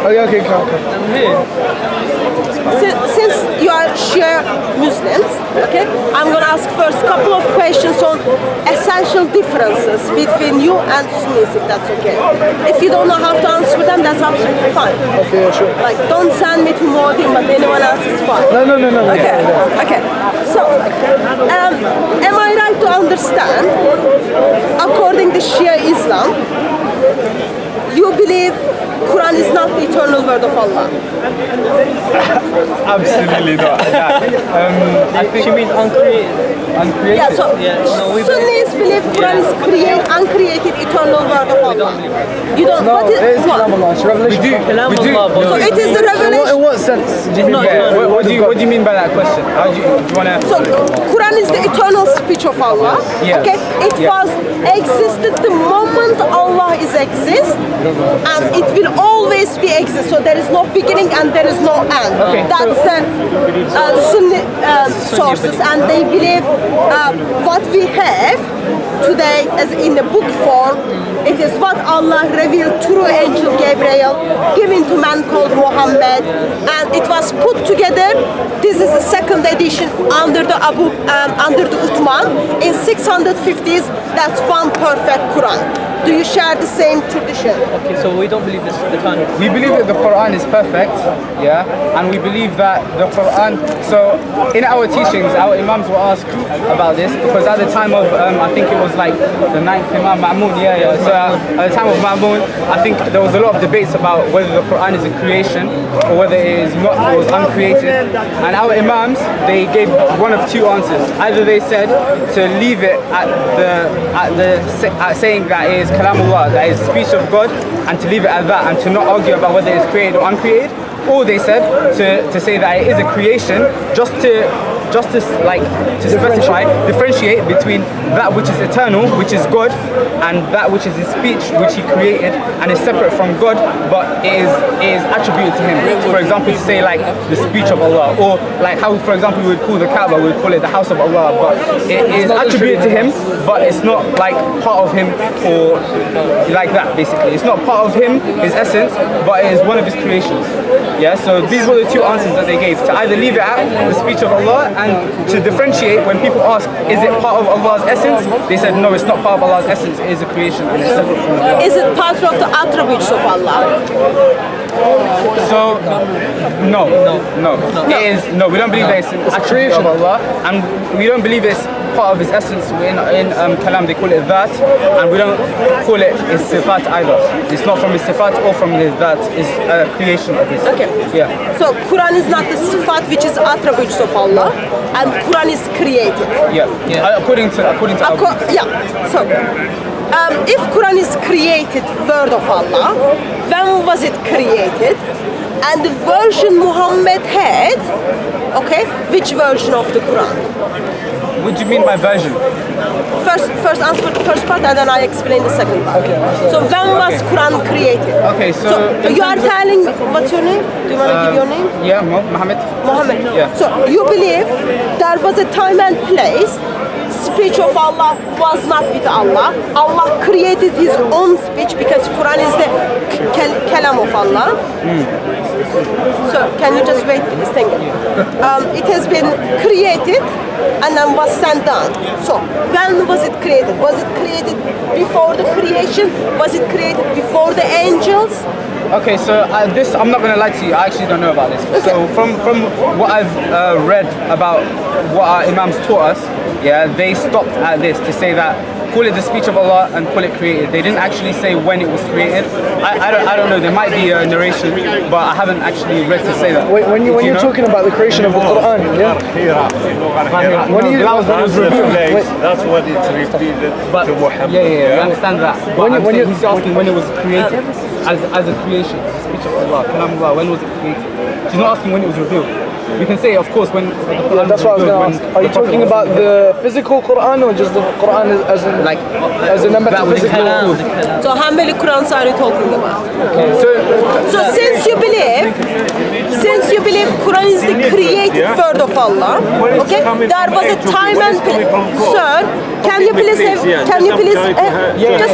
Okay, come. Since you are Shia Muslims, okay, I'm going to ask first a couple of questions on essential differences between you and Sunnis, if that's okay. If you don't know how to answer them, that's absolutely fine. Okay, yeah, sure. Like, don't send me to Modin, but anyone else is fine. No. Okay, okay. So, am I right to understand, according to Shia Islam, you believe Quran is not the eternal word of Allah? Absolutely not. I think she means uncreated. Uncreated? Yeah, so Sunnis believe Quran is uncreated eternal word of Allah. You don't? No, What is it is what? Kalam Allah. It's revelation. We do. So it is the revelation. In what sense? What do you mean by that question? How do you want to? So Quran is the eternal speech of Allah. Yeah. Okay, it was existed the moment Allah is exist, and it will always be exist. So there is no beginning and there is no end. Okay, That's the Sunni sources, and they believe what we have today as in the book form. It is what Allah revealed through angel Gabriel, given to man called Muhammad, and it was put together. This is the second edition under the Uthman in 650s. That's one perfect Quran. Do you share the same tradition? Okay, so we don't believe this is the time. We believe that the Quran is perfect, yeah, and we believe that the Quran. So in our teachings, our imams will ask about this because at the time of I think it was like the 9th Imam Ma'mun, yeah. So at the time of Ma'mun, I think there was a lot of debates about whether the Quran is a creation or whether it is not, it was uncreated. And our imams, they gave one of two answers. Either they said to leave it at saying that it is Kalamullah, that is speech of God, and to leave it at that and to not argue about whether it's created or uncreated, or they said to say that it is a creation just to differentiate between that which is eternal, which is God, and that which is his speech, which he created and is separate from God, but it is attributed to him. For example, to say like the speech of Allah, or like how, for example, we would call the Kaaba, we would call it the house of Allah, but it is attributed to him, but it's not like part of him or like that. Basically, it's not part of him, his essence, but it is one of his creations. Yeah, so these were the two answers that they gave, to either leave it at the speech of Allah, and to differentiate when people ask, is it part of Allah's essence? They said, no, it's not part of Allah's essence, it is a creation and it's separate from Allah. Is it part of the attributes of Allah? So, no. It is, no, we don't believe that it's an attribute of Allah, and we don't believe it's part of his essence. In Kalam they call it that, and we don't call it his sifat either. It's not from his sifat or from his that. It's a creation of his. Okay. Yeah. So Quran is not the sifat which is attributes of Allah, and Quran is created. Yeah. According to Yeah. So if Quran is created word of Allah, when was it created? And the version Muhammad had, okay, which version of the Quran? What do you mean by version? First answer the first part, and then I explain the second part. Okay. So when was Quran created? Okay, so you are telling me, what's your name? Do you want to give your name? Yeah, Muhammad. Muhammad. Yeah. So you believe there was a time and place, speech of Allah was not with Allah. Allah created his own speech because Quran is the kalam of Allah. So can you just wait this thing? It has been created and then was sent down. So when was it created? Was it created before the creation? Was it created before the angels? Okay, so this, I'm not going to lie to you, I actually don't know about this. Okay. So from what I've read about what our imams taught us, yeah, they stopped at this to say that call it the speech of Allah and call it created. They didn't actually say when it was created. I don't know, there might be a narration, but I haven't actually read to say that. When you're talking about the creation of the Quran, yeah? When that was revealed. That's what it's revealed to Muhammad. Yeah, I understand that. But When you- he's asking when it was created, as a creation, the speech of Allah, Kalamullah, when was it created? She's not asking when it was revealed. You can say, of course, when the Quran That's what I was going to ask. Are you talking about the physical Quran or just the Quran as in like a metaphysical? So how many Qurans are you talking about? Okay, So since you believe since you believe Quran is the created word of Allah, okay, there was a time and place. Sir, can you please just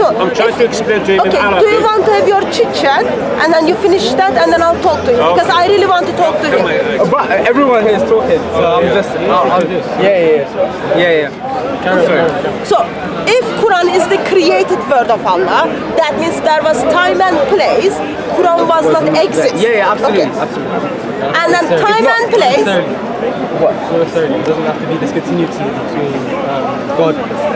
one. I'm trying to explain to him in Okay, Arabic. do you want to have your chit chat and then you finish that and then I'll talk to him because I really want to talk to him. But everyone here is talking, so I'm just. Yeah. So, if Quran is the created word of Allah, that means there was time and place. Quran was not exist. Yeah, absolutely, Okay. absolutely. And then time and place. What? So necessarily, it doesn't have to be this continuity between God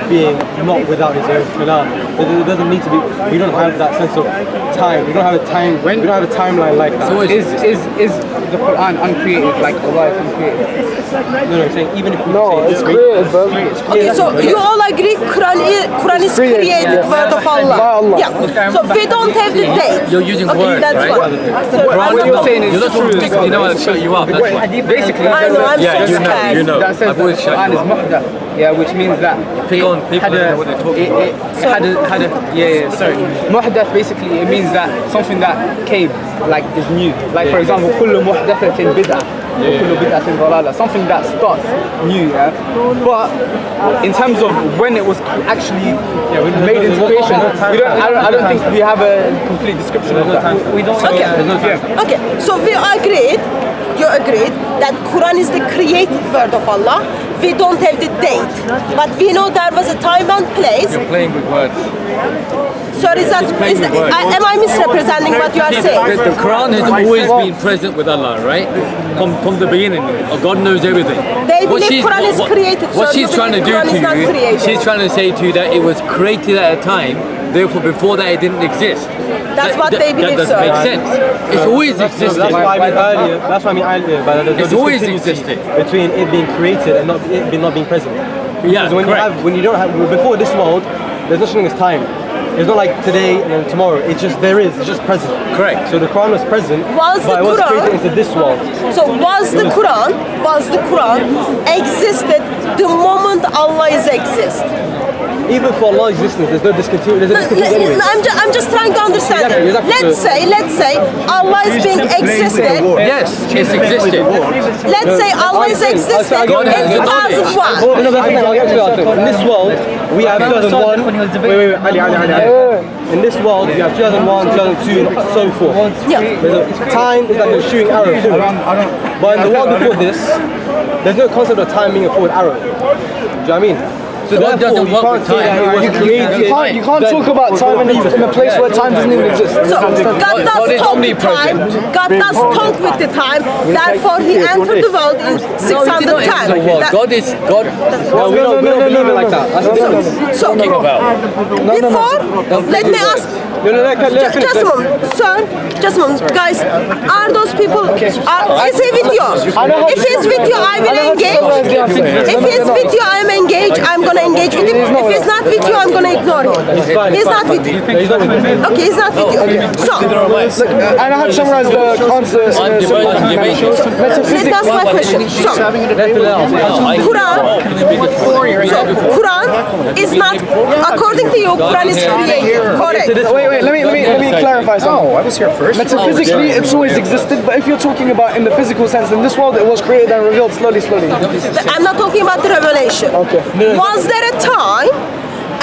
being not without his own kalam. It doesn't need to be. We don't have that sense of time. We don't have a time. We don't have a timeline like that. So is the Quran uncreated? Like Allah is uncreated? No, I'm saying even if we No, say it's created, bro. Okay, so you all agree Quran is created word of Allah. By Allah. Yeah. So we don't have the date. You're using okay, words, that's right? one. So What you're saying is You're not true. supposed to, you know, I'll shut you up. That's why. Basically, I know, I'm Yeah, so scared. you know. that says I've that always the shut Quran you is up. muhdath, yeah, which means that Pick on people had that a, know what they're talking had a sorry. Muhdath basically it means that something that came like is new. Like for example, kullu muhdathatin bid'ah. Kullu bid'atin dalalah. Something that starts new, yeah. But in terms of when it was actually made into creation, I don't think we have a complete description of that. We don't. Okay. Yeah. Okay, so we agreed, you agreed that Quran is the created word of Allah. We don't have the date, but we know there was a time and place. You're playing with words. Sir, am I misrepresenting what you are saying? The Quran has always been present with Allah, right? From the beginning. God knows everything. They believe Quran is created, What so she's you trying to believe do Quran is not to you, created. she's trying to say to you that it was created at a time, therefore before that it didn't exist. That's what they believe, That doesn't sir. make sense. It's always existed. That's why I mean earlier. That's why I mean earlier. But there's It's no always discontinuity existed. between it being created and not being present. Yeah, Because when you don't have before this world, there's no such thing as time. It's not like today and then tomorrow. It's just there is. It's just present. Correct. So the Quran was present, Was but the it was Quran- created into this world. So was the Quran existed the moment Allah is exist? Even for Allah's existence, there's no discontinuity. There's a discontinuity anyway. I'm just trying to understand. Exactly. Let's say Allah is being existed. Yes, it's existed. Let's say Allah is existed God has in the knowledge. 2001. No, that's the thing. I'll get to that. In this world, we have 2001. Wait, Ali. In this world, we have 2001, 2002, and so forth. Yeah. There's a time is like a shooting arrow forward. But in the world before this, there's no concept of time being a forward arrow. Do you know what I mean? So God doesn't you work can't with say time. that it was created. You can't talk about time in a place where time doesn't even exist. So God God does is talk with omnipresent. time. God does talk with the time. Therefore, He entered the world in No, he did not 610. enter the world. God is God. No, we don't believe it like that. That's the difference. So Talking about. before, let me ask. Just a moment, sir. Just a moment, guys. Are those people? Is he with you? If he's with you, I will engage. If he's with you, I'm engaged. I'm gonna engage with him. If he's not with you, I'm gonna ignore him. He's not with you. Okay, he's not with you. So And I have summarized the concept. I'm debating. let me ask my question. So Quran is not, according to you, Quran is created. Correct. Wait, let me clarify something. Oh, I was here first. Metaphysically, it's always existed, but if you're talking about in the physical sense, in this world, it was created and revealed slowly. I'm not talking about the revelation. Okay. Was there a time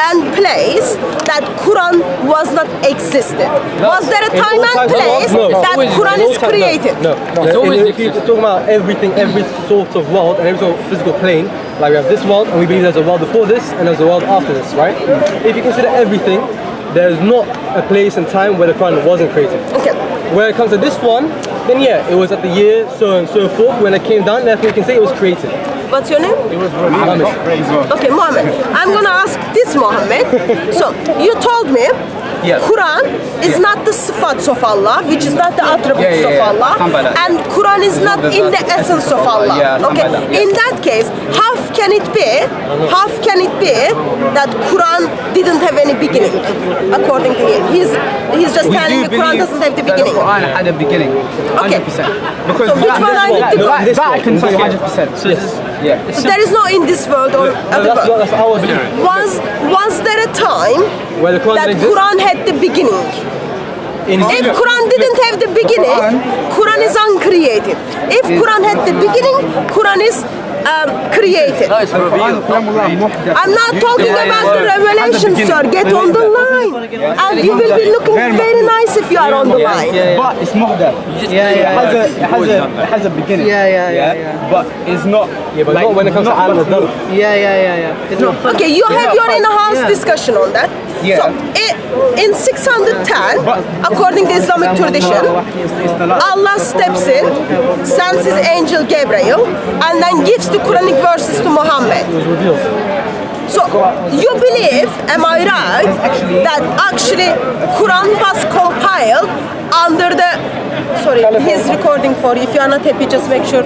and place that Quran was not existed? Was there a time and place that Quran is created? No. It's always If you're talking about everything, every sort of world and every sort of physical plane, like we have this world and we believe there's a world before this and there's a world after this, right? If you consider everything, there's not a place and time where the Quran wasn't created. Okay. When it comes to this one, then yeah, it was at the year so and so forth when it came down, therefore you can say it was created. What's your name? Okay, Mohammed. I'm gonna ask this, Mohammed. So you told me Yes. Quran is not the sifats of Allah, which is not the attributes of Allah, Stand by that. and Quran is not in the essence of Allah. Yeah, stand Okay. by that, yeah. In that case, how can it be that Quran didn't have any beginning, according to him? He's just telling me Quran doesn't have the beginning. The Quran had a beginning, 100%. Because So which one I need to go? that I can say 100%. So yeah. There is no in this world or other world. That's our belief. Was there a time Where the Quran that didn't exist? Quran had the beginning? If Quran didn't have the beginning, Quran is uncreated. If Quran had the beginning, Quran is created. I'm not talking about the revelation, sir. Get on the line. And you will be looking very nice if you are on the line. But it's muhdath. It has a beginning. But it's not. But not when it comes to Al. It's not. Okay, you have your in-house discussion on that. Yeah. So in 610, according to Islamic tradition, Allah steps in, sends his angel Gabriel, and then gives the Quranic verses to Muhammad. So you believe, am I right, that actually Quran was compiled under the, sorry, he's recording for you. If you are not happy, just make sure.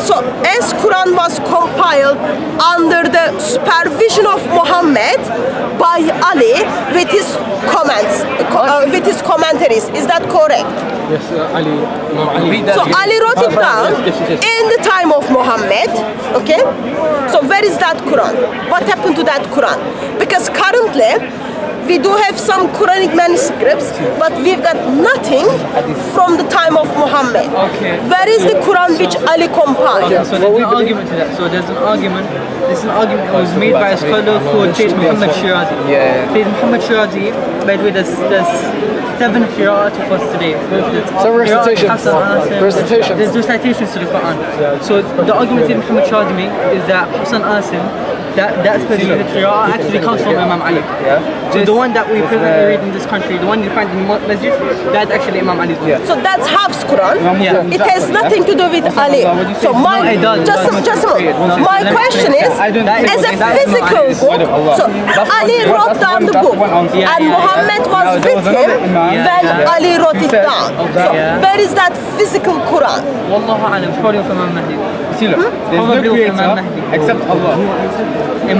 So as Quran was compiled under the supervision of Muhammad by Ali with his comments, with his commentaries, is that correct? Yes, Ali. So Ali wrote it down in the time of Muhammad, okay? So where is that Quran? What happened to that Quran? Because currently, we do have some Quranic manuscripts, but we've got nothing from the time of Muhammad. Okay. Where is the Quran which Ali compiled? Okay, so there's an argument to that. So there's an argument. This is an argument that was made by a scholar called Sayyid Muhammad Shirazi. Sayyid Muhammad Shirazi, by the way, there's 7 qira'at of us today. Some recitations. Recitations. There's recitations to the Quran. So the argument Sayyid Muhammad Shirazi made is that Hassan Asim, that specific qira'ah actually comes from Imam Ali. So the one that we presently read in this country, the one you find in Masjid, that's actually Imam Ali's book. So that's Hafs Quran. It has nothing to do with Ali. So my just a moment. My question is, as a physical book, so Ali wrote down the book, and Muhammad was with him when Ali wrote it down. So where is that physical Quran? Wallahu alam, probably from Imam Mahdi. There's no creator except Allah.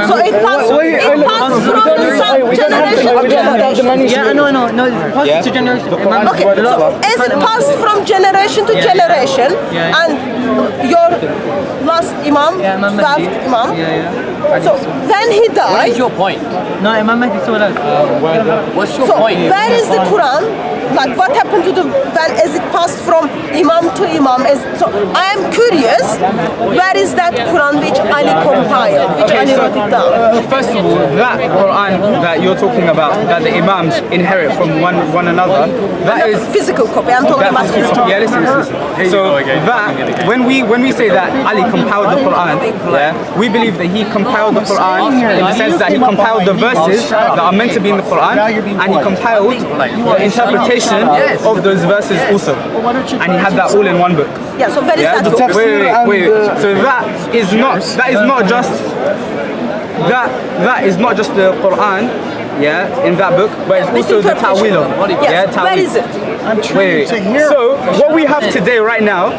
So it passed from the generation to generation. Yeah, no, it passed to generation. Okay, so as it passed from generation to generation, and your last Imam, last Imam, so when he What died, is your point? No, Imam Mahdi is still alive. What's your so point? where is the Quran? Like what happened to the when as it passed from Imam to Imam? So I am curious, where is that Quran which Ali compiled, which Ali wrote it down? First of all, that Quran that you're talking about, that the Imams inherit from one another, that is Physical copy. I'm talking about physical. yeah, listen. So that when we say that Ali compiled the Quran, we believe that he compiled the Quran in the sense that he compiled the verses that are meant to be in the Quran, and he compiled the interpretation of those verses also, and he had that all in one book. Yeah. So where is that book? Wait. So that is not just the Quran, in that book, but it's also the ta'wil of it. Yes. Where is it? Wait. So what we have today, right now,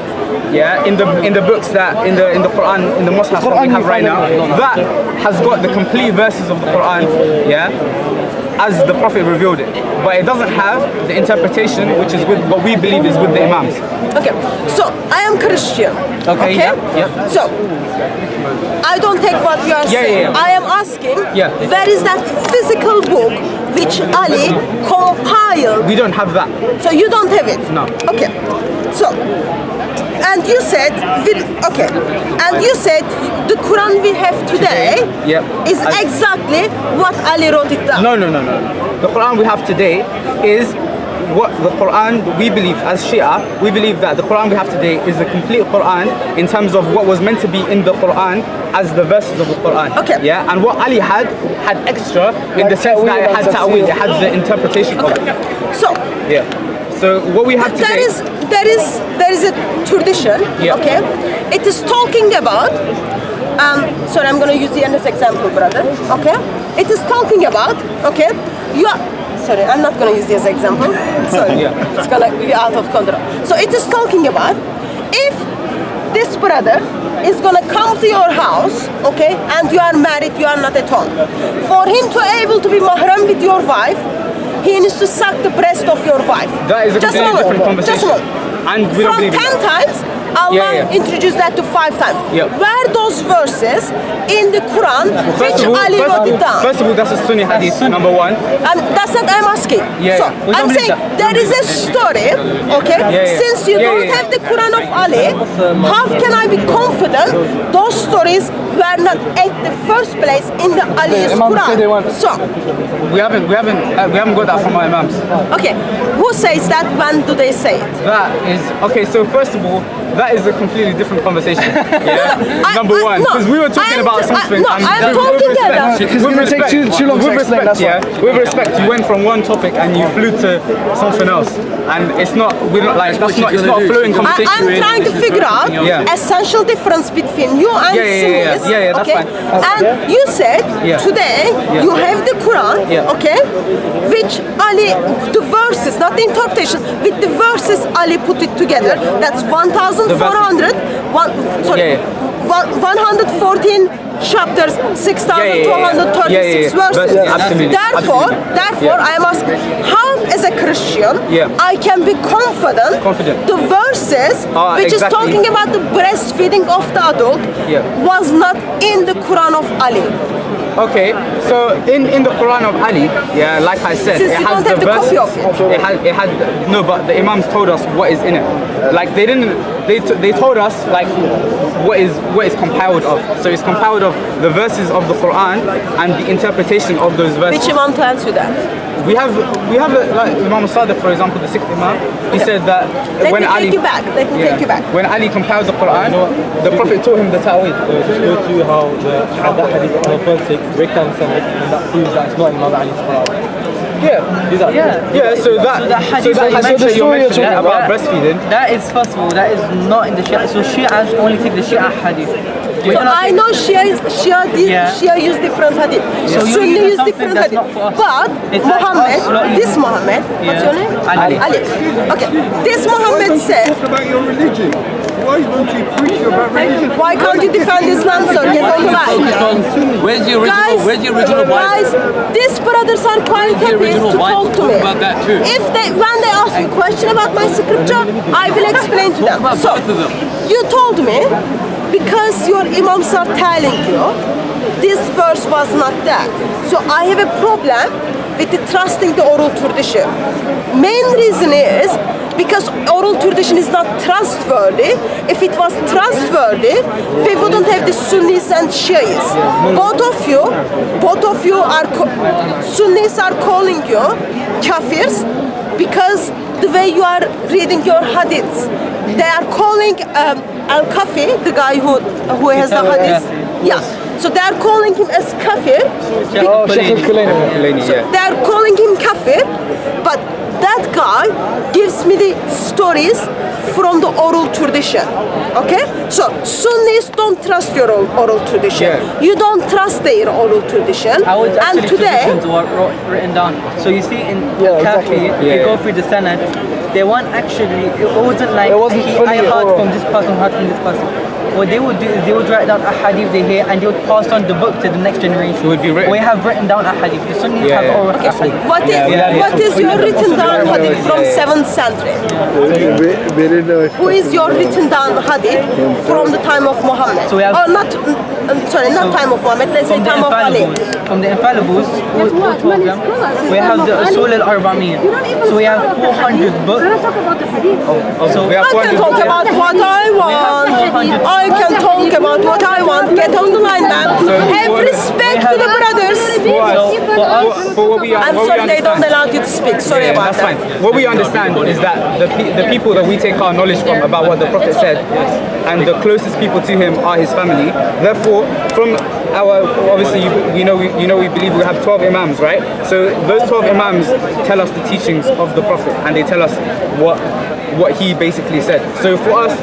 in the books that in the Quran, in the Mus'haf that we have right now, that has got the complete verses of the Quran, as the Prophet revealed it, but it doesn't have the interpretation, which is with what we believe is with the Imams. Okay. So I am Christian. Okay. So I don't take what you are saying. I am asking, where is that physical book which Ali compiled? We don't have that. So you don't have it? No. Okay. So, and you said, the Quran we have today is exactly what Ali wrote it down. No. The Quran we have today is what the Quran we believe as Shia, we believe that the Quran we have today is the complete Quran in terms of what was meant to be in the Quran as the verses of the Quran. Okay. And what Ali had extra in the sense that it had ta'wil, it had the interpretation of it. So, So what we have today there is a tradition, okay? It is talking about, sorry, I'm going to use the end as example, brother, okay? It is talking about, okay, sorry, I'm not going to use this example, sorry, it's going to be out of control. So it is talking about, if this brother is going to come to your house, okay, and you are married, you are not at home, for him to able to be mahram with your wife, he needs to suck the breast of your wife. That is a completely different conversation. Just a moment. And we don't From believe 10 times, Allah introduced that to 5 times. Where those verses in the Quran which Ali wrote it down? First of all, that's a Sunni hadith, number one. That's what I'm asking. So I'm saying there is a story, okay? Since you don't have the Quran of Ali, how can I be confident those stories were not at the first place in the Ali's Quran? So we haven't got that from our imams. okay, who says that? When do they say it? That is okay. So first of all, that is a completely different conversation. Yeah. Number one, because we were talking about something. I'm talking about. With respect, with respect, you went from one topic and you flew to something else, and it's not. We're not like that's not. It's not a flowing conversation. I'm trying to figure out essential difference between you and Sunnis. That's fine. And you said today you have the Quran, okay, which Ali, the verses, not the interpretation, with the verses Ali put it together. That's 1,400. 114 chapters, 6,236 verses. Absolutely. Therefore, I am asking, how as a Christian I can be confident the verses which is talking about the breastfeeding of the adult was not in the Quran of Ali. Okay, so in the Quran of Ali, like I said, Since it you has don't the have the verse. copy of it. It had no, but the Imams told us what is in it. Like they didn't. They told us like what is compiled of. So it's compiled of the verses of the Quran and the interpretation of those verses. Which Imam to answer that? We have like Imam Sadiq, for example, the 6th Imam. He said that when Ali take you back. When Ali compiled the Quran, the Prophet taught him the Ta'weed. Just go to how that hadith on the first take, break down the sanad, and that proves that it's not in Imam Ali's Quran. So that hadith that you mentioned about breastfeeding. That is first of all, that is not in the Shia. So Shias only take the Shia hadith. So I know Shia use different hadith. So Sunni use different hadith. But Muhammad, this Muhammad, what's your name? Ali. Okay, this Muhammad said. Talk about your religion. Why don't you preach about religion? Why can't you defend Islam, sir? Get on the line. Where's the original Bible? Guys, these brothers are quite happy to talk to me. About that too. If when they ask me a question about my scripture, I will explain to them. So, you told me, because your imams are telling you, this verse was not there. So I have a problem with trusting the oral tradition. Main reason is because oral tradition is not trustworthy. If it was trustworthy, we wouldn't have the Sunnis and Shias. Both of you are Sunnis are calling you kafirs because the way you are reading your hadiths. They are calling Al-Kafi, the guy who has the hadith. So they are calling him as kafir. So they are calling him kafir, but that guy gives me the stories from the oral tradition. Okay? So Sunnis don't trust your oral tradition. You don't trust their oral tradition. And today traditions were written down. So you see in Kafi, if you go through the Sanad, they weren't actually, it wasn't like I heard from this person, heard from this person. What they would do is they would write down a hadith they hear and they would pass on the book to the next generation. Would be written. We have written down a hadith. The Sunnis have oral hadith. What is your written down hadith from 7th century? Who is your written down hadith from the time of Muhammad? So we have, not time of Muhammad, let's say time of Ali. From the infallibles, all 12 of them, we have the Usul al-Arba'in. So we have 400 books. So I can talk about what I want. I can talk about what I want. Get on the line, man. Have respect to the brothers. I'm sorry they don't allow you to speak. Sorry about that. That's fine. What we understand is that the people that we take our knowledge from about what the Prophet said, and the closest people to him are his family. Therefore, from our obviously we believe we have 12 imams, right? So those 12 imams tell us the teachings of the Prophet, and they tell us what he basically said. So for us,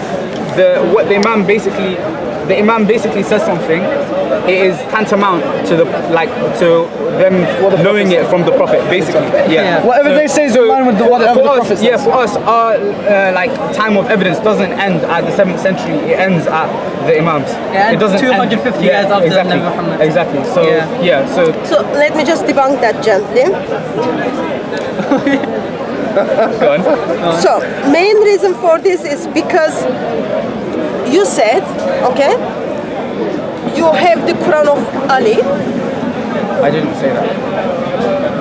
the imam basically says something, it is tantamount to them knowing it from the Prophet, basically. Whatever they say is in line with whatever the Prophet says. For us, our time of evidence doesn't end at the 7th century. It ends at the imams. It doesn't 250 years after Nabi Muhammad. Exactly. So let me just debunk that gently. Go on. So main reason for this is because you said, okay, you have the Quran of Ali. I didn't say that.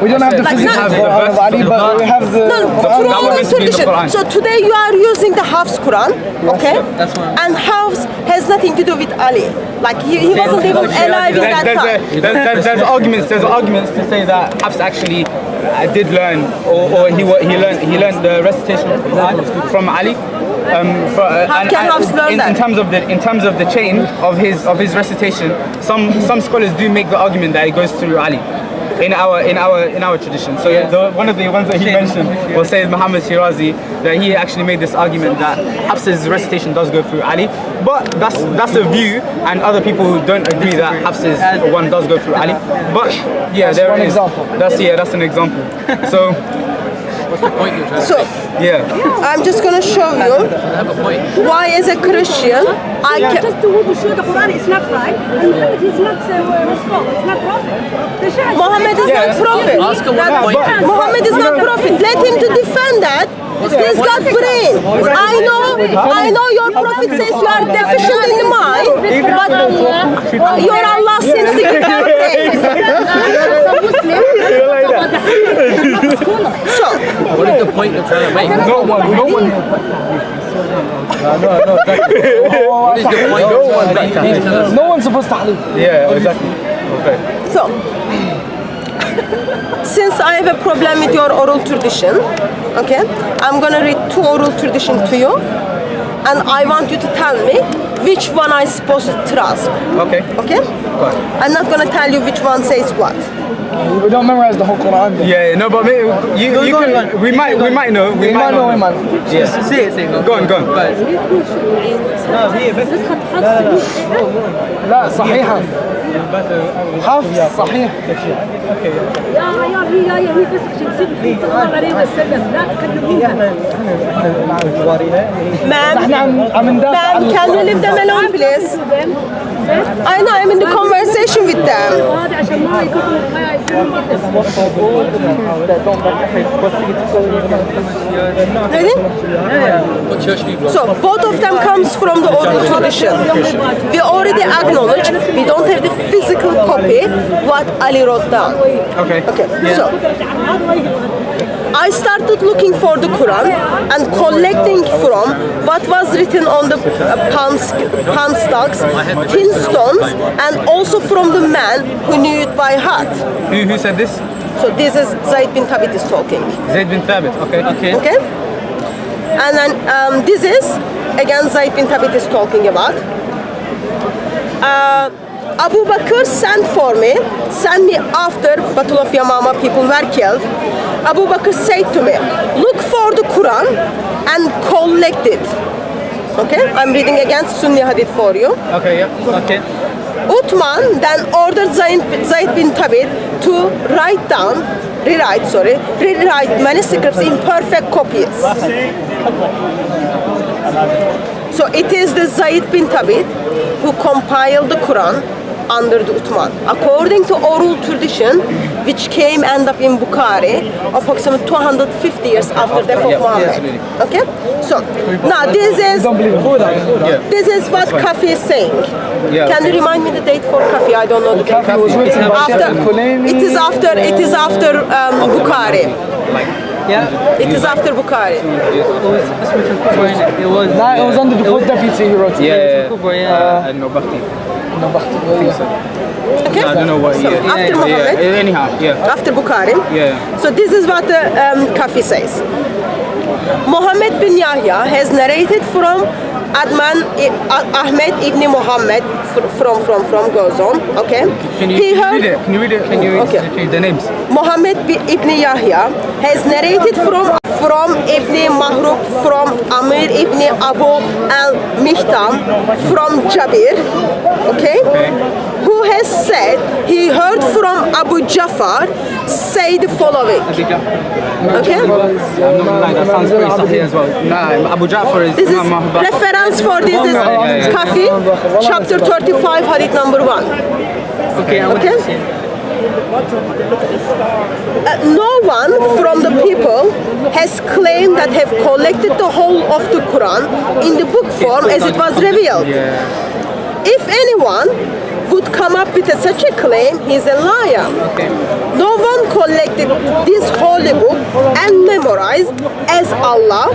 We don't have the Like physical not- Quran of Ali, but we have the. No, through that oral was in the tradition. Quran. So today you are using the Hafs Quran, okay? That's one. And Hafs has nothing to do with Ali. Like he wasn't even alive in that time. There's arguments to say that Hafs actually did learn, or he learned the recitation of Quran from Ali. Can Hafs learn that? In terms of the chain of his recitation, some scholars do make the argument that it goes through Ali. In our tradition. So one of the ones that he mentioned was Sayyid Muhammad Shirazi, that he actually made this argument that Hafs's recitation does go through Ali. But that's a view, and other people don't agree that Hafs's one does go through Ali. But yeah, there one is. example. That's an example. So What's the point you're trying to So yeah. I'm just gonna show you have a point? why as a Christian I can. Just to show the Quran is not right. And Muhammad is not it's not prophet. The Shia is Muhammad is not prophet. Ask him what point. Muhammad is not prophet. Let him to defend that. He's got brain. I know your prophet says you are deficient in the mind, but your Allah seems to give you brain. So, What is the point you're trying to make? No one. What is the point you're trying to make? Please tell us. No one's supposed to tahleel. Yeah, exactly. Okay. So, since I have a problem with your oral tradition, okay, I'm gonna read 2 oral traditions to you, and I want you to tell me which one I'm supposed to trust. Okay. Okay? I'm not gonna tell you which one says what. We don't memorize the whole Quran. Yeah, no, but maybe we might know. We might know him, man. Say it. Go on. لا صحيحة. حفظ صحيح. يا بس عشان سيدنا صلى الله عليه وسلم لا تكلموها. Ma'am, can you leave them alone, please? I know, I'm in the conversation with them. هذا عشان ما يكونوا Ready? What church do you belong to? So, both of them comes from the oral tradition. We already acknowledge we don't have the physical copy what Ali wrote down. Okay. Okay, so I started looking for the Quran and collecting from what was written on the palm stalks, tin stones, and also from the man who knew it by heart. Who said this? So this is Zayd bin Thabit is talking. Zayd bin Thabit. Okay. Okay? And then this is, again, Zayd bin Thabit is talking about. Abu Bakr sent me after Battle of Yamama, people were killed. Abu Bakr said to me, look for the Quran and collect it. Okay, I'm reading against Sunni Hadith for you. Okay. Yeah. Okay. Uthman then ordered Zayd bin Thabit to rewrite manuscripts in perfect copies. So it is the Zayd bin Thabit who compiled the Quran under the Uthman. According to oral tradition, which end up in Bukhari, approximately 250 years after the death of Muhammad. Okay? So, now this is what Kafi is saying. Yeah, Can you remind me the date for Kafi? I don't know the date. was written by After, Sheikh Al-Kulayni. it is after Bukhari. Yeah. It is after Bukhari. It was. Nah, it was under the fourth deputy he wrote it. Yeah. No, Bakhti. No, Bakhti. Okay? I don't know what So, year. after Muhammad, Anyhow, yeah. after Bukhari. Yeah. So this is what the Kafi says. Muhammad bin Yahya has narrated from Ahmed ibn Muhammad from goes on. Okay. Can you read it? Can you read it? Can you Okay. read the names? Muhammad ibn Yahya has narrated from Ibn Mahrub, from Amir ibn Abu al-Mihtam, from Jabir, okay, who has said he heard from Abu Jafar say the following. Okay? That sounds very sahih as well. Nah, Abu Ja'far is This is Imam Mahbub. reference for this is yeah. Kafi, chapter 35, hadith number 1. Okay. Okay? no one from the people has claimed that have collected the whole of the Quran in the book form as it was revealed. If anyone would come up with such a claim, he's a liar. No one collected this holy book and memorized as Allah,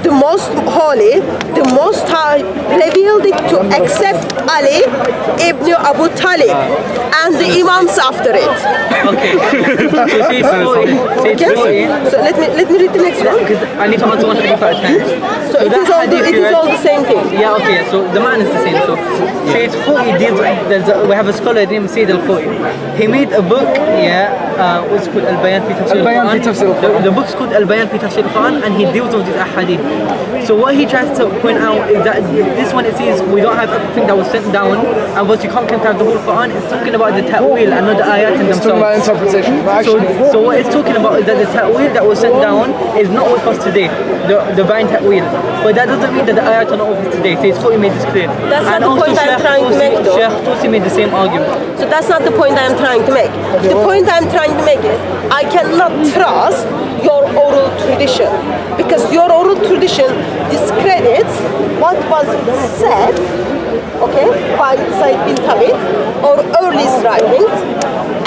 the most holy, the most high, revealed it to accept Ali ibn Abu Talib and the Imams after it. Okay. So let me read the next one. Because I need to answer one thing at a time. So it is all the same thing. Yeah, okay, so the man is the same. So Sayyid Khou'i deals with, we have a scholar named Sayyid al-Khou'i. He made a book, what's called Al-Bayan fi Tafsir al-Quran. The book's called Al-Bayan fi Tafsir al-Quran, and he deals with these ahadith. So what he tries to point out is that this one, it says we don't have everything that was sent down, and what you can't compare the whole Quran. It's talking about the ta'wil and not the ayat in themselves. It's talking about interpretation. So what it's talking about is that the ta'wil that was sent down is not with us today, the divine ta'wil. But that doesn't mean that the ayat are not with us today. So it's Khou'i made this clear. That's not the point I'm trying to make, though. Sheikh Tusi made the same argument. So that's not the point I'm trying to make. The point I'm trying to make is I cannot trust your oral tradition, because your oral tradition discredits what was said, okay, by Said bin Thabit or early writings,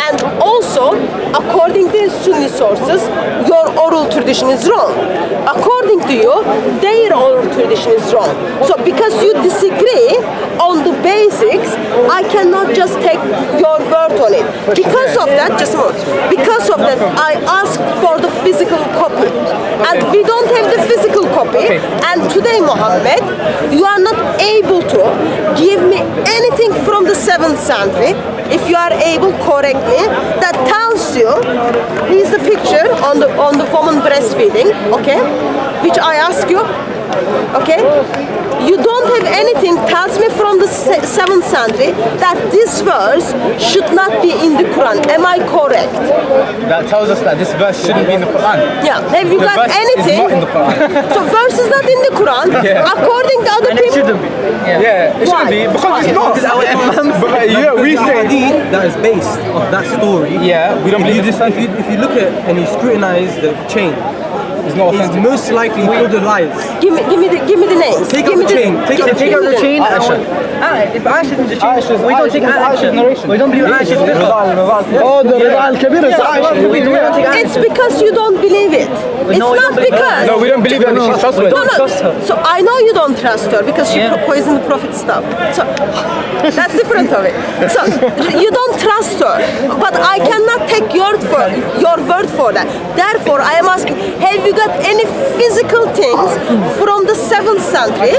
and also according to Sunni sources, your oral tradition is wrong. According to you, their oral tradition is wrong. So because you disagree on the basics, I cannot just take your word on it. Because of that, just a moment. Because of that, I asked for the physical copy, and we don't have the physical copy. And today, Muhammad, you are not able to give me anything from the 7th century. If you are able, correct me. That tells you. Here's the picture on the woman breastfeeding. Okay, which I ask you. Okay, you don't have anything tells me from the 7th century that this verse should not be in the Quran. Am I correct? That tells us that this verse shouldn't be in the Quran. Yeah. Have you got anything? It's not in the Quran. So verse is not in the Quran. According to other people. It shouldn't be. Yeah, it shouldn't be because it's not. But yeah, we say that is based off that story. Yeah, we don't believe this. If you look at and you scrutinize the chain, it's not it's authentic. most likely filled with lies. Give me the names. Take Give out me the chain. Take out Take out the chain. If Aisha's in the chain, we don't take action. We don't believe Aisha's Oh, the Rida al-Kabir is Aisha. We don't take action. It's because you don't believe it. It's No, we not don't believe because. No, we don't believe that she's trustworthy. No. So I know you don't trust her because she poisoned the Prophet's stuff. So that's different of it. So you don't trust her, but I cannot take your word for that. Therefore, I am asking: have you got any physical things from the 7th century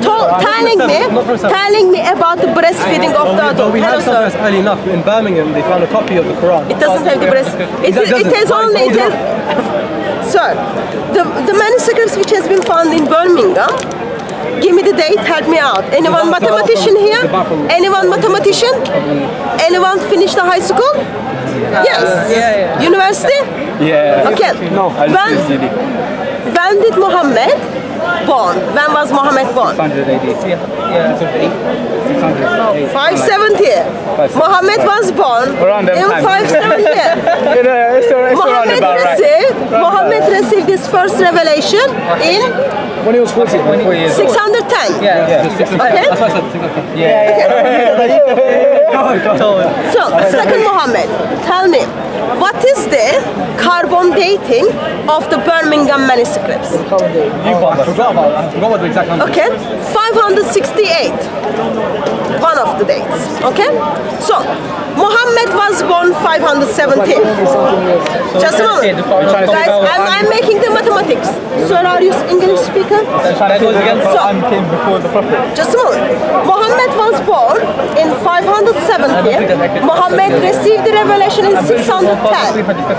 telling me about the breastfeeding of the adult? We Hello, had something sir. that's early enough. In Birmingham, they found a copy of the Quran. It doesn't have the breast. Sir, the manuscripts which has been found in Birmingham. Give me the date. Help me out. Anyone mathematician here? Anyone mathematician? Anyone finished the high school? Yes. Yeah. University? Yeah. Okay. No. When did Muhammad born? When was Muhammad born? 600 AD. 570. Muhammad was born Around that in time. 570. Muhammad received his first revelation in When he was 40. 4 years old. 610. Yeah. Okay. That's why I said 600. So, second Muhammad, tell me, what is the carbon dating of the Birmingham manuscripts? I forgot what the exact number. Okay, 568. One of the dates. Okay, so Muhammad was born 517. Just a moment, guys. I'm making the mathematics. Sir, are you English speaker? So, just a moment. Muhammad was born in 570. Muhammad received the revelation in 610.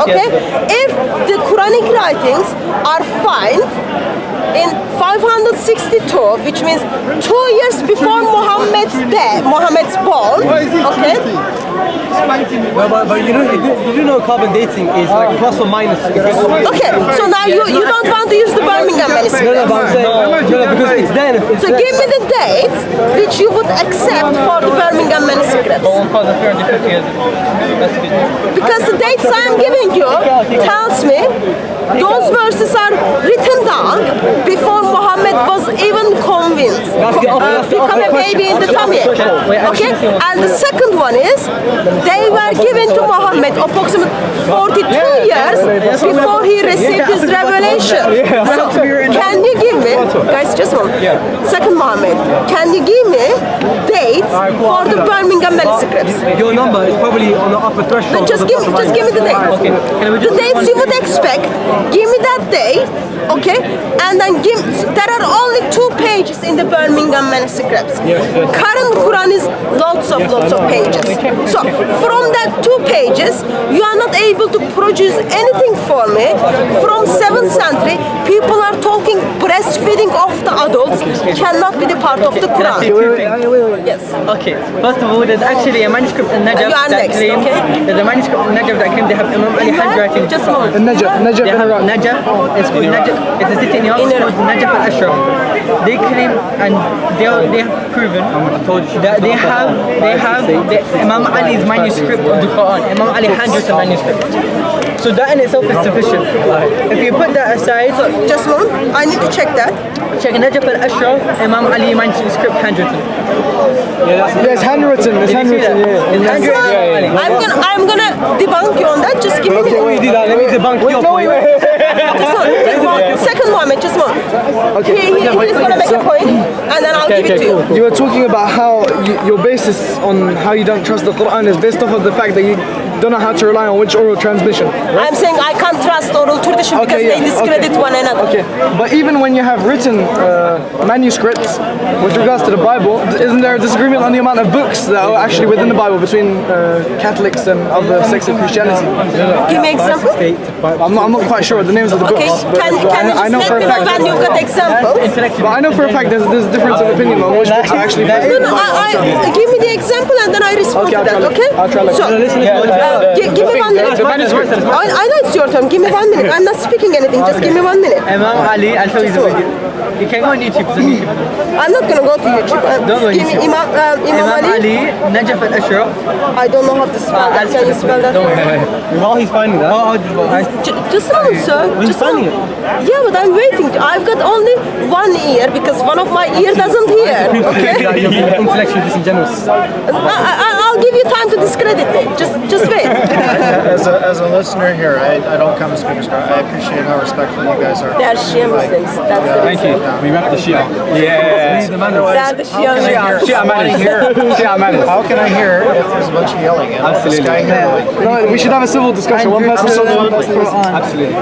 Okay, if the Quranic writings are fine, in 562, which means 2 years before Muhammad's death, Muhammad's born. Okay. But you do know carbon dating is like plus or minus. Okay. So now you don't want to use the Birmingham manuscript. No, but I'm saying because it's then. So give me the dates which you would accept for the Birmingham manuscripts. Because the dates I am giving you tells me those verses are written down before Muhammad was even convinced, become a baby in the tummy. Okay? And the second one is, they were given to Muhammad approximately 42 years before he received his revelation. So, can you give me, guys, just one. Second Muhammad, can you give me dates for the Birmingham manuscripts? Your number is probably on the upper threshold. No, just give me the dates. The dates you would expect. Give me that date, okay? And then there are only 2 pages in the Birmingham manuscripts. Current Quran is lots of pages. So from that 2 pages, you are not able to produce anything for me. From 7th century, people are talking breastfeeding of the adults cannot be the part of the Quran. Yes. Okay. First of all, there's actually a manuscript in Najaf You are that next, claims. okay? There's a manuscript in Najaf that claims they have Imam Ali handwriting. Just a moment. Najaf They in have Iraq. Najaf. It's called Najaf. It's a city in Iraq. It's called Najaf al-Ashraf. They claim and they have proven that they have the Imam Ali's manuscript of the Quran. Imam Ali handwritten manuscript. So that in itself is sufficient. If you put that aside, Just one. I need to check that. check Najaf al-Ashraf, Imam Ali manuscript handwritten. Yeah, it's handwritten. It's handwritten. Yeah. It's handwritten. I'm gonna debunk you on that. Just give me a minute. Let me do that. Let me debunk your point. Just one. Just one. Second Muhammad, just one. Okay. He's gonna make a point, and then I'll give it to you. You were talking about how your basis on how you don't trust the Quran is based off of the fact that you don't know how to rely on which oral transmission. Right? I'm saying I can't trust oral tradition because they discredit one another. Okay, but even when you have written manuscripts with regards to the Bible, isn't there a disagreement on the amount of books that are actually within the Bible between Catholics and other sects of Christianity? Give me an example. I'm not quite sure the names of the books. Okay, but can you I know just for let a me know fact. when you've got examples? But I know for a fact there's a difference of opinion on which books are actually. No, give me the example and then I respond Okay, to that, okay? I'll try like So, give me 1 minute. I know it's your turn. Give me 1 minute. I'm not speaking anything. Just give me 1 minute. Imam Ali, I'll show you the video. You can go on YouTube. It's on YouTube. I'm not gonna go to YouTube. Don't go Give me YouTube. Imam Ali. Najaf al-Ashraf. I don't know how to spell that. Can you spell that? While he's finding that. Just a moment, sir. Just a moment. Yeah, but I'm waiting. I've got only 1 ear because one of my ear doesn't hear. Okay? You're intellectually disingenuous. I'll give you time to discredit me. Just wait. As a listener here, I don't come to speakers. I appreciate how respectful you guys are. They are Shia Muslims. That's the reason. We rep the Shia. Yeah. They are the Shia Muslims. How can I hear if there's a bunch of yelling? You know? This guy here, like, No, we should have a civil discussion. One person. Absolutely.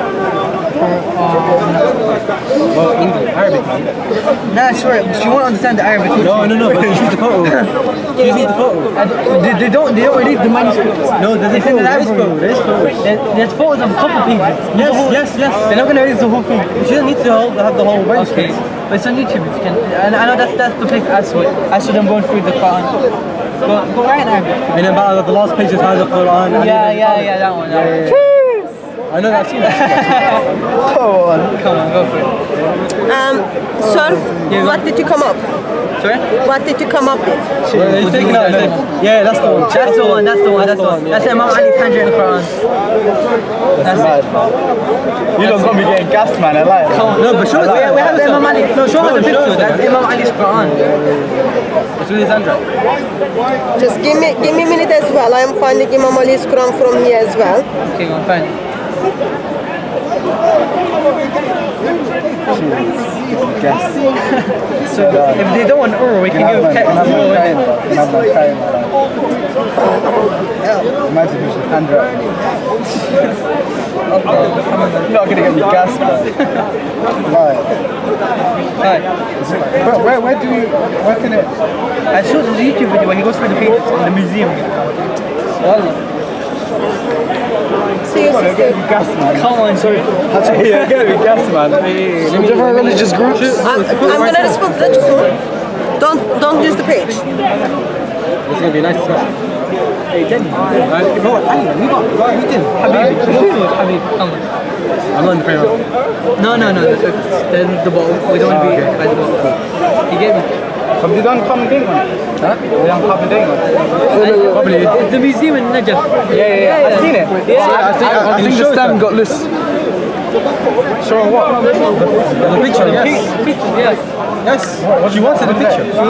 Well, English, Arabic, man. Nah, sure. She won't understand the Arabic. No, but choose the photo. Choose the photo. They don't release the manuscript. No, there's a photo. There's photos of a couple pages. Yes. They're not gonna release the whole thing. You shouldn't need to have the whole manuscript. Okay, but it's on YouTube if you can. And I know that's the place I saw them going through the Quran. Go right in Arabic. And then about the last page is how the Quran. Yeah, that one. I know that. I've seen that. Come on, go for it. Sir, what did you come up? Sorry? What did you come up with? It's taken out. Yeah, that's the one. That's the one. That's Imam Ali's handwritten Quran. That's it. You don't gonna be getting gassed, man. I like it. No, but show us. We have the Imam Ali. No, show her the picture. That's Imam Ali's Quran. It's with his handwriting. Just give me a minute as well. I am finding Imam Ali's Quran from here as well. Okay, go on, fine. So if they don't want oral, we can give text as well. Imagine if it's handwriting. You're not gonna get me gassed, man. Where can it? I saw the YouTube video where he goes through the pages in the museum. See you, on, it's getting gas, man. Come on, sorry. Yeah, get me gas, man. Hey, Different religious groups. I'm gonna respond to that just one. Don't use the page. This is gonna be a nice discussion. Hey, Denny. You know what? Ali, we did. Habib, come on. I'm not in the frame. No. The ball. We don't want to be by the ball. He gave me. Have they done common thing on it? Huh? They done common thing on it? Probably. It's the museum in Najaf. Yeah. I've seen it. I think the stand got loose. Showing what? The picture, yes. Yes. She wanted the picture. What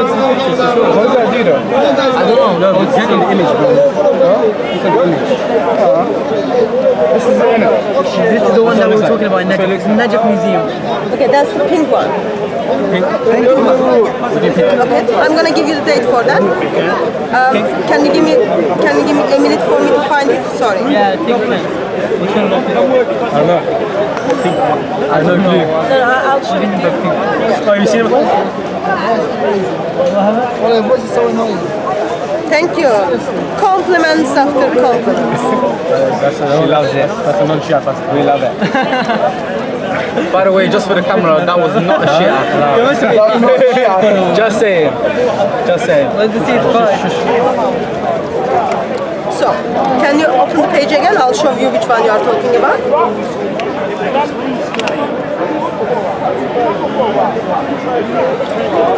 does that do though? I don't know. No, it's getting the image, bro. Look at the image. This is it, innit? This is the one that we were talking about in Najaf. It's Najaf Museum. Okay, that's the pink one. Okay, I'm gonna give you the date for that. Can you give me a minute for me to find it? Sorry. Yeah, take your time. Which one? I don't know. I have no clue. No, I'll show you. Oh, you seen it before? What's so annoying? Thank you. Compliments after compliments. She loves it. That's a non-shia pass. We love it. By the way, just for the camera, that was not a shit. Just saying. Just saying. Let's see it first. So, can you open the page again? I'll show you which one you are talking about.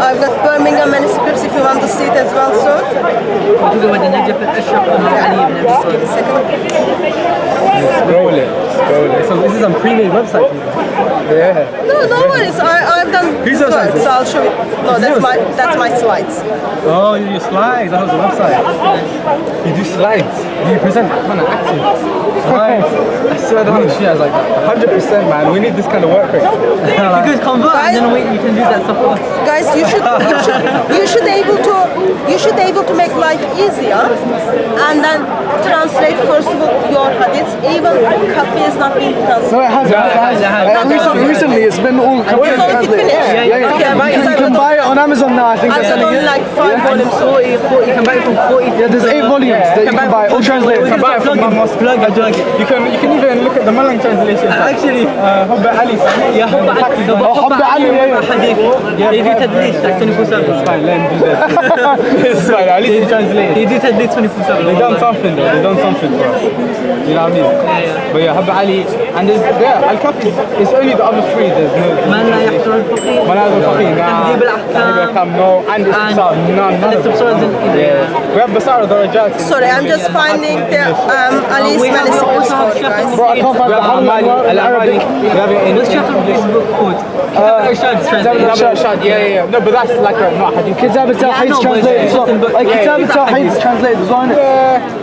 I've got Birmingham manuscripts if you want to see it as well, sir. We're talking about the Najaf al-Ashraf al-Ali ibn Abi Just give me a second. Scroll it. So this is a pre-made website for you. Yeah. No worries. I've done slides, so I'll show you. No, that's my slides. Oh, you do slides. That was the website. You do slides. You present that kind of acting. Slides. I swear down. She has like 100%, man. We need this kind of work rate. You could convert and then wait, you can use that stuff for us. Guys, you should able to make life easier and then translate first of all your hadiths. Even copy is not being translated. No, it has. Recently, it's been all It's already finished. Yeah. Okay, You can buy it on Amazon now, I think. I've got only like 5 volumes. 40, you can buy it from 40. Yeah, there's 8 volumes that you can buy, all translated. You can buy it from plug it. You can even look at the Malang translation. Actually, Hubba Ali. yeah, Hubba Ali, hadith. They do tadlis like 24/7. It's fine, let him do that. It's fine, at least he translated. They do tadlis 24/7. They done something though, they done something for us. You know what I mean? Yeah. But yeah, Hubba Ali, and there's Al-Kafi, it's only the other 3, there's no. Man la yahdur al-faqih. Man la yahdur al-faqih, nah. Tahdhib al-ahkam. No, and Istibsar, none of them. Yeah. We have Basar al-Darajat. Sorry, I'm just finding the Ali's manuscripts for you guys. Bro, I can't find the Al-Amali, we have it in. What's your Facebook code? Yeah. No, but that's like not hadith. Kitab al-Tawheed's translated. Kitab al-Tawheed's translated as well, isn't it?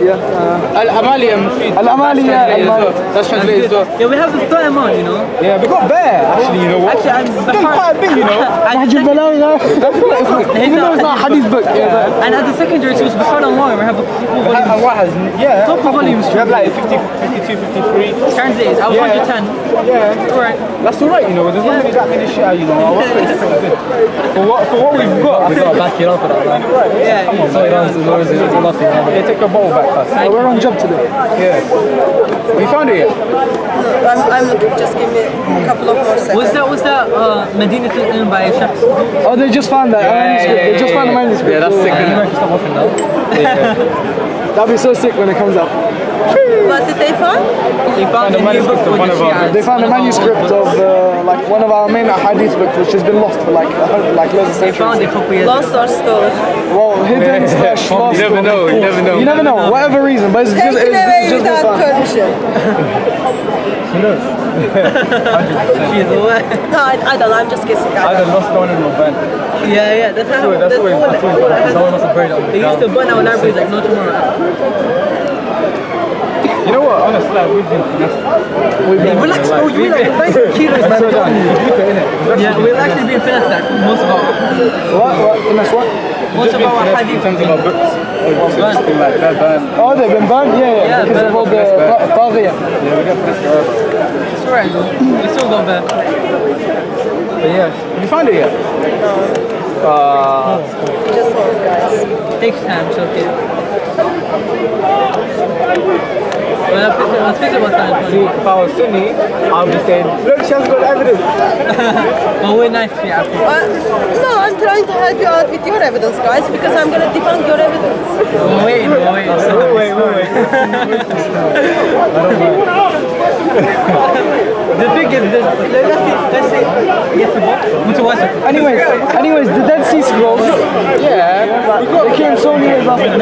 Yeah. Al-Amali and Mufid. Al-Amali, yeah. That's translated as well. Yeah, we have the third amount, you know. Yeah, we got bare, actually, you know what? Actually, Done quite a bit, you know. Hajj al-Balagha. Even though it's not a hadith book. And at the secondary schools, Bihar online, we have a couple volumes. And what has, yeah. Couple volumes. We have like 50, 52, 53. Translated. I was 110. Yeah. Alright. That's alright, you know. There's not really that many shit, you know. Our work rate's pretty good. For what we've got, We gotta back it up for that. Right? Yeah. Come on, So it's nothing. yeah, take a bottle back first. We're on job today. Yeah. We found it yet? I'm looking. Just give me a couple of more seconds. Was that Medina Ilm by Shakhs? Oh, they just found that manuscript. They just found the manuscript. Yeah, that's sick. Stop offering now. That'll be so sick when it comes out. What did they find? They found a new book for the Shias. They found a manuscript of like one of our main hadith books, which has been lost for like loads of They found centuries. a couple years Lost or stolen? Well, hidden slash lost. You never know. You never know. Whatever reason, but it's just Taken away just been without found. permission. Who knows? 100%. She's away. No, I don't know. I'm just guessing. Either lost, stolen, or burnt. Yeah, that's how. That's always Someone must have buried it on the They used ground. to burn our libraries like no tomorrow. You know what? Honestly, like, we've been Relax, bro. You mean like 90 kilos? Yeah, we've actually been finished like most of our What? Finesse what? most of our in hadith. terms of our books. It's been like that burnt. Oh, they've been burned? Yeah. Because of all the Taghiya. Yeah, we got finesse forever. It's alright though. We still got there. But yeah, have you found it yet? Just hold, guys. Takes time, it's okay. Well, speaking about that, See, if I was Sunni, I would be saying, look, she has got evidence. well, we're nice to be happy. No, I'm trying to help you out with your evidence, guys, because I'm gonna debunk your evidence. Wait. The thing is, let's say, Anyways, the Dead Sea Scrolls, they came so many years after.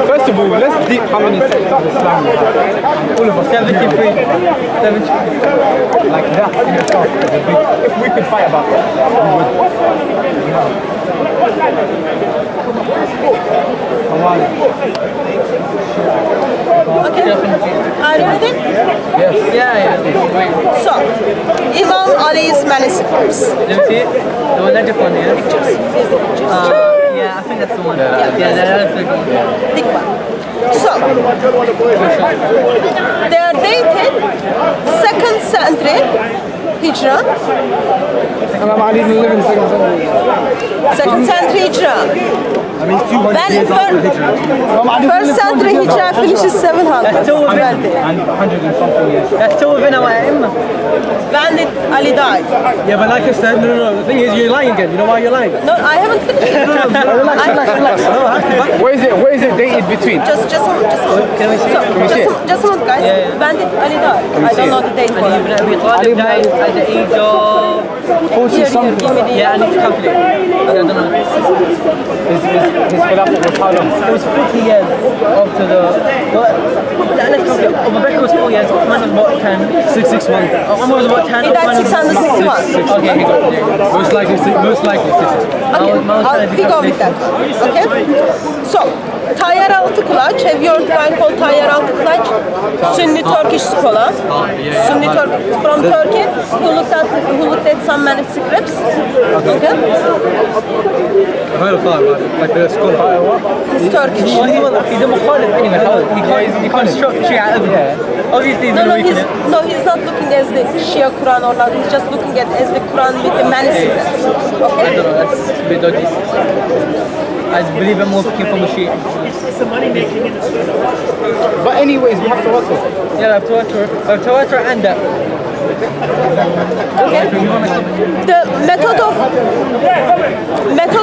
First of all, let's deep how many sects of Islam we have. All of us. 73. Like that in itself is a big. If we could fight about that, Okay. Are you ready? Yes. Yeah. So, Imam Ali's manuscripts. Let me see it. The one that one, yeah? Yeah, I think that's the one. Yeah, that's the one. Big one. So, they are dated 2nd century Hijrah. Imam Ali didn't live in the second century. 2nd century Hijrah. I mean, 200 years after Hijrah. First century Hijrah finishes 700. That's still within, And 100 and something years. that's still within our aim. When did Ali die? Yeah, but like I said, no. The thing is, you're lying again. You know why you're lying? No, I haven't finished. Relax. Where is it dated between? Just a moment. Can we see it? we see it? Just a moment, guys. Yeah. When did Ali die? I don't know the date for Ali it. ibn Abi Talib died at the age of 40 something. Give me the- yeah, I need to calculate. I don't know. His Khilafah was how long? It was 40 years after the. Well, let's calculate. Abu Bakr was 4 years. Uthman was about 10. 661. Umar was about 10. He died 661. Okay, he got it. Most likely 661. Okay, we go with that. Okay? So, Tayyar Altıkulaç, have you heard of a guy called Tayyar Altıkulaç? Sunni Turkish scholar. Sunni from Turkey, who looked at some manuscripts. Okay? I've heard of that, like the scholar. He's Turkish. He's a Mukhalif anyway. He construct Shia evidence. Obviously, he's He's not looking as the Shia Quran or not. He's just looking at as the Quran with the manuscripts. I Okay? don't know, that's a bit dodgy. I believe I'm more came from the Shia. But anyways, we have to also. Yeah, I've Tawatur and that. Okay. The method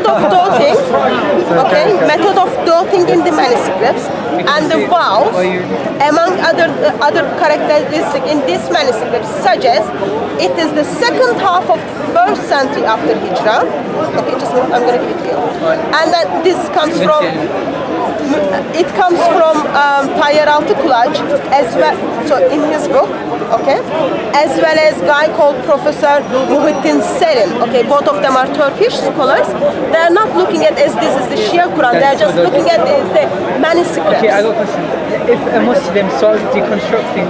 of dating, okay, method of dating in the manuscripts and the vows, among other characteristics in this manuscript suggest it is the second half of the first century after Hijrah. Okay, just a minute, I'm going to give it to you. And that this comes from. It comes from Tayyar Altıkulaç as well, so in his book, okay, as well as guy called Professor Muhittin Selim. Okay, both of them are Turkish scholars. They are not looking at as this is the Shia Quran. They are just looking at as the manuscripts. Okay, I got a question. If a Muslim starts deconstructing,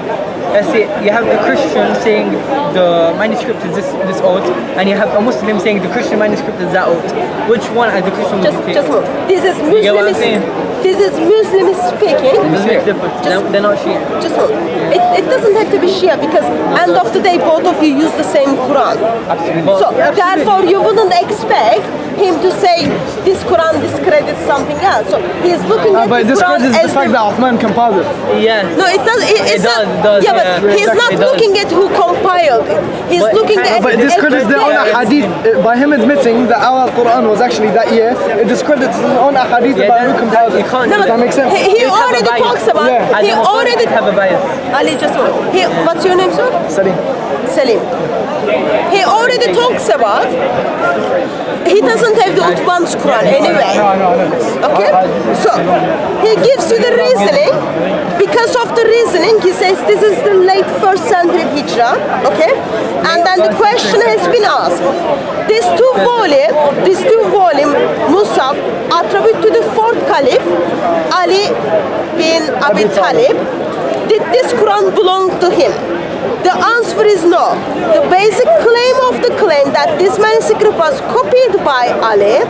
let's say you have a Christian saying the manuscript is this old, and you have a Muslim saying the Christian manuscript is that old. Which one as the Christian would you take? Just move. This is You get what I'm saying? Muslim. This is Muslim speaking. Doesn't make a difference. They're not Shia. Just move. It doesn't have to be Shia because end of the day both of you use the same Quran. Absolutely. So therefore you wouldn't expect him to say this Quran discredits something else. So he's looking at But the this Quran credits as the fact that Uthman compiled it. Yeah. No, it does. It's not. does, yeah, but yeah. he's not It does. looking at who compiled it. He's But looking at. But it discredits their own hadith. By him admitting that our Quran was actually that year, it discredits his own hadith about who compiled it. can't. No, Does that make sense? He You'd have a already bias. talks about. Yeah. He already have a bias. Ali, just one. What's your name, sir? Salim. Selim. He already talks about. He doesn't have the Uthman's Quran anyway. Okay? So, he gives you the reasoning. Because of the reasoning, he says this is the late first century Hijrah. Okay? And then the question has been asked. This two volume Musaf attribute to the fourth Caliph, Ali bin Abi Talib. Did this Quran belong to him? The answer is no. The basic claim of the claim that this manuscript was copied by Ali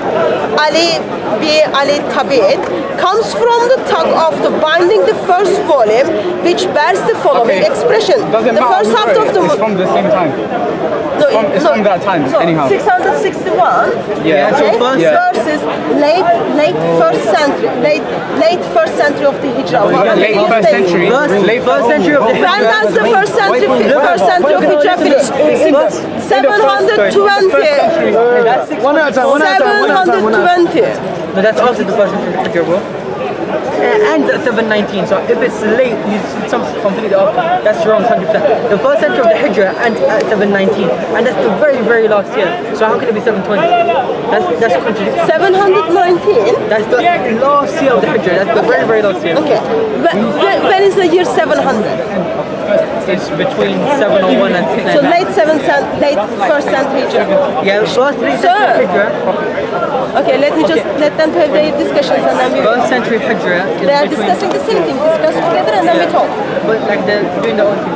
Tabit, comes from the tag of the binding the first volume, which bears the following expression. Doesn't The matter first half of the it's from the same time. It's from that time, so anyhow. 661. Yeah. Okay. Yeah. Versus late first century, late first century of the Hijrah. Late first century. Late first century of the When does the first century of Hijrah finish? 720. One at a time. 720. No, that's after the first century of Hijrah, bro. And 719. So if it's late, you something completely off. That's wrong, 100%. The first century of the Hijrah and 719, and that's the very, very last year. So how can it be 720? That's a contradiction. 719. That's the last year of the Hijrah. That's the very, very last year. Okay. When is the year 700? It's between 701 and 699. So late first century Hijrah. Yeah, first late Sir. century Hijrah. Okay, let them have their discussions and then we First century Hijrah is They are between, discussing the same thing. Discuss together and then we talk. but like they're doing their own thing.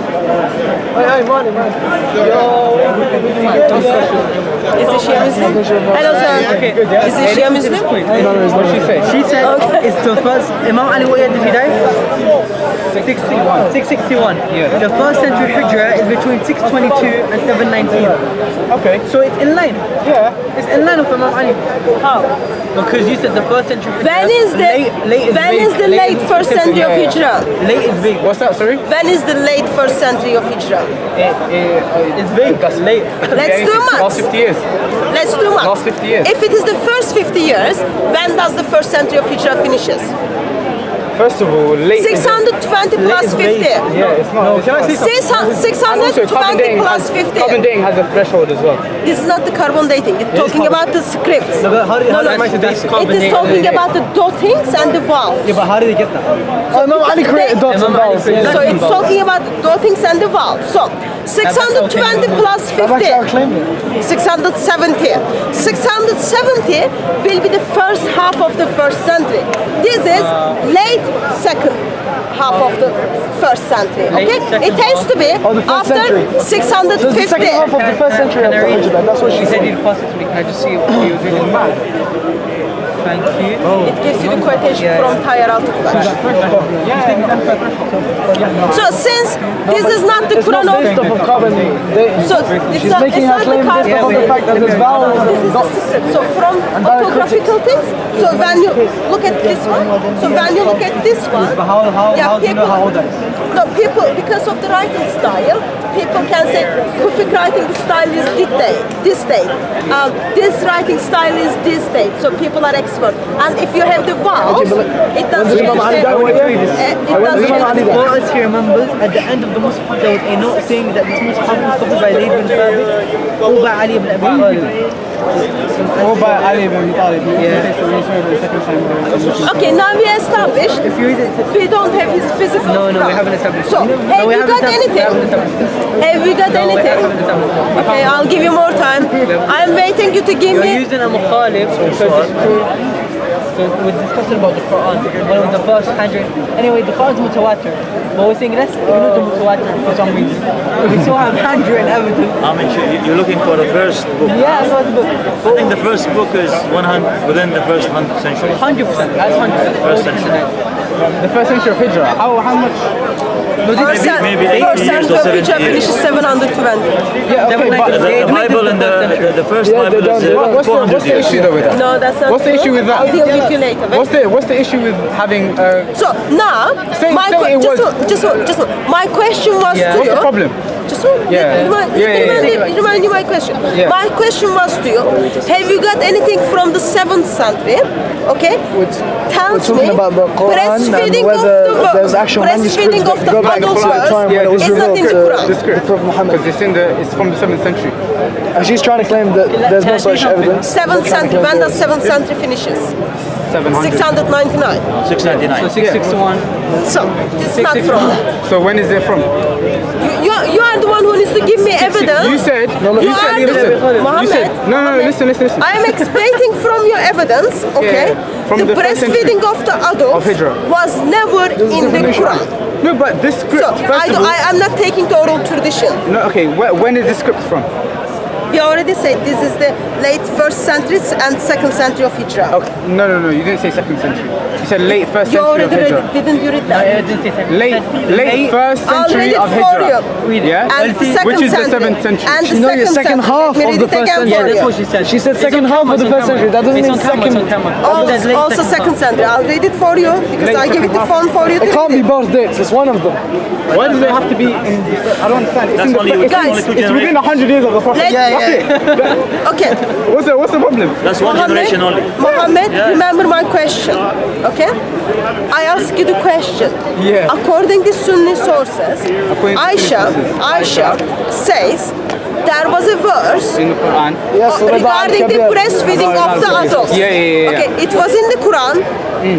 Is the Shia Muslim? Hello, sir. Okay. Is the Shia Muslim? What did she say? She said it's the first. Imam Ali, what year did he die? 661. 661. Yeah. The first century Hijrah is between 622 and 719. Okay. So it's in line. Yeah. It's in line with Imam Ali. How? Because you said the first century Hijrah. When is the late first century of Hijrah? Late is big. What's that, sorry? When is the late first century of Hijrah? It's big. That's late. Let's do Last maths. 50 years. Let's do maths. Last 50 years. If it is the first 50 years, when does the first century of Hijrah finishes? First of all, late. 620 plus 50. Yeah, it's not. No, can I say something? 620 plus 50. Carbon dating has a threshold as well. This is not the carbon dating. It's talking about the scripts. No, but how do you No, mention that's It carbon is dating? talking about the dottings and the vowels. Yeah, but how did they get that? Imam Ali created dots and vowels. So it's talking about the dottings and the vowels. So 620 plus I've actually 50. outclaimed it. 670. 670 will be the first half of the first century. This is late second half of the first century. Okay? It has to be Oh, the first after century. So it's the 650. second half of the first century of the Hijrah. That's what she She said said. you'd pass it to me. Can I just see what you were doing? Thank you. It gives you the quotation from Tayyar al-Tuqbash. So since this is not the It's not Quran based off of carbon dating. so it's She's not, making it's her not the claim based carbon. off of the fact that there's vowels This and is the dots. secret. So from orthographical things, so when you look at this one, so when you look at this one, But how do you know how old that is? no, people, because of the writing style, people can say Kufic writing style is this date. This writing style is this date. So people are expert. And if you have the vowels, it doesn't Imam Ali die? it doesn't Imam Ali die? Well, as he remembers, at the end of the Mus'haf, there was a note saying that this Mus'haf was copied by Zayd bin Thabit or by Ali ibn Abi Talib. Or by Ali ibn Talib. Okay, now we established If you read it, we don't have his physical. No, we haven't established. So, No, have we you haven't got established. We anything? haven't established. Have we got No, we anything? haven't established. Okay, I'll give you more time. I'm waiting you to give You're me. using a mukhalif because it's true. So we're discussing about the Quran. One of the first 100. Anyway, the Quran's mutawatir. But we're saying let's ignore the mutawatir for some reason. We still have 100 evidence. I mean, you're looking for the first book. Yeah, that's the book. I think the first book is 100 within the first 100 century. 100%. That's 100%. First century. The first century of Hijrah. How much? Maybe 80 First years century or of 70 Hijrah years. finishes 720. Yeah, okay, but The Bible and the first Bible is what's 400 the years. issue though with that? No, that's not What's the true. issue with that? I'll deal with you later. What's the issue with having? So now, Say it was. just one. My question was to What's you. the problem? Just one. Yeah. Remind you my question. Yeah. My question was to you. Have you got anything from the 7th century? Okay. Tells We're talking me about the Quran breastfeeding and of whether the there's actual breastfeeding manuscripts of that the go back adult to the verse time when it was is not in the revealed Quran. to the Prophet Muhammad. Because it's from the 7th century. And she's trying to claim that there's no such evidence. 7th century. When the 7th century finishes? 700. 699. 699. So 661. So it's not from that. So when is it from? You are are the one who needs to give me evidence. You said, You are the Muhammad. No, listen. I am expecting from your evidence, okay? From the the first breastfeeding of the adults Hijrah. was never in the Quran. No, but this script, So I am not taking the oral tradition. No, okay, when is this script from? We already said this is the late 1st century and 2nd century of Hijrah. Okay, no, you didn't say 2nd century. You said late 1st You century of already read Hijrah. it, didn't you read that? I didn't say second. Late 1st I'll read century it of for you. Hijrah. Yeah? And second Which is the century. 7th century. And the No, your second century. half Let me of read the it first again century. for Yeah, that's you. what she said. She said second half of the first century. That doesn't mean second. Also second century. I'll read it for you because I give it the phone for you. It can't be both dates. It's one of them. Why does it have to be in I don't understand. It's, That's in the, only it's, with Guys, only two it's within generations. 100 years of the Prophet. That's it. Okay. What's the problem? That's one generation only. Mohammed, remember my question. Okay? I ask you the question. Yeah. According to Sunni sources, According to Aisha says there was a verse In the Quran. Yes, regarding the breastfeeding of the adults. Yeah. Okay, it was in the Quran.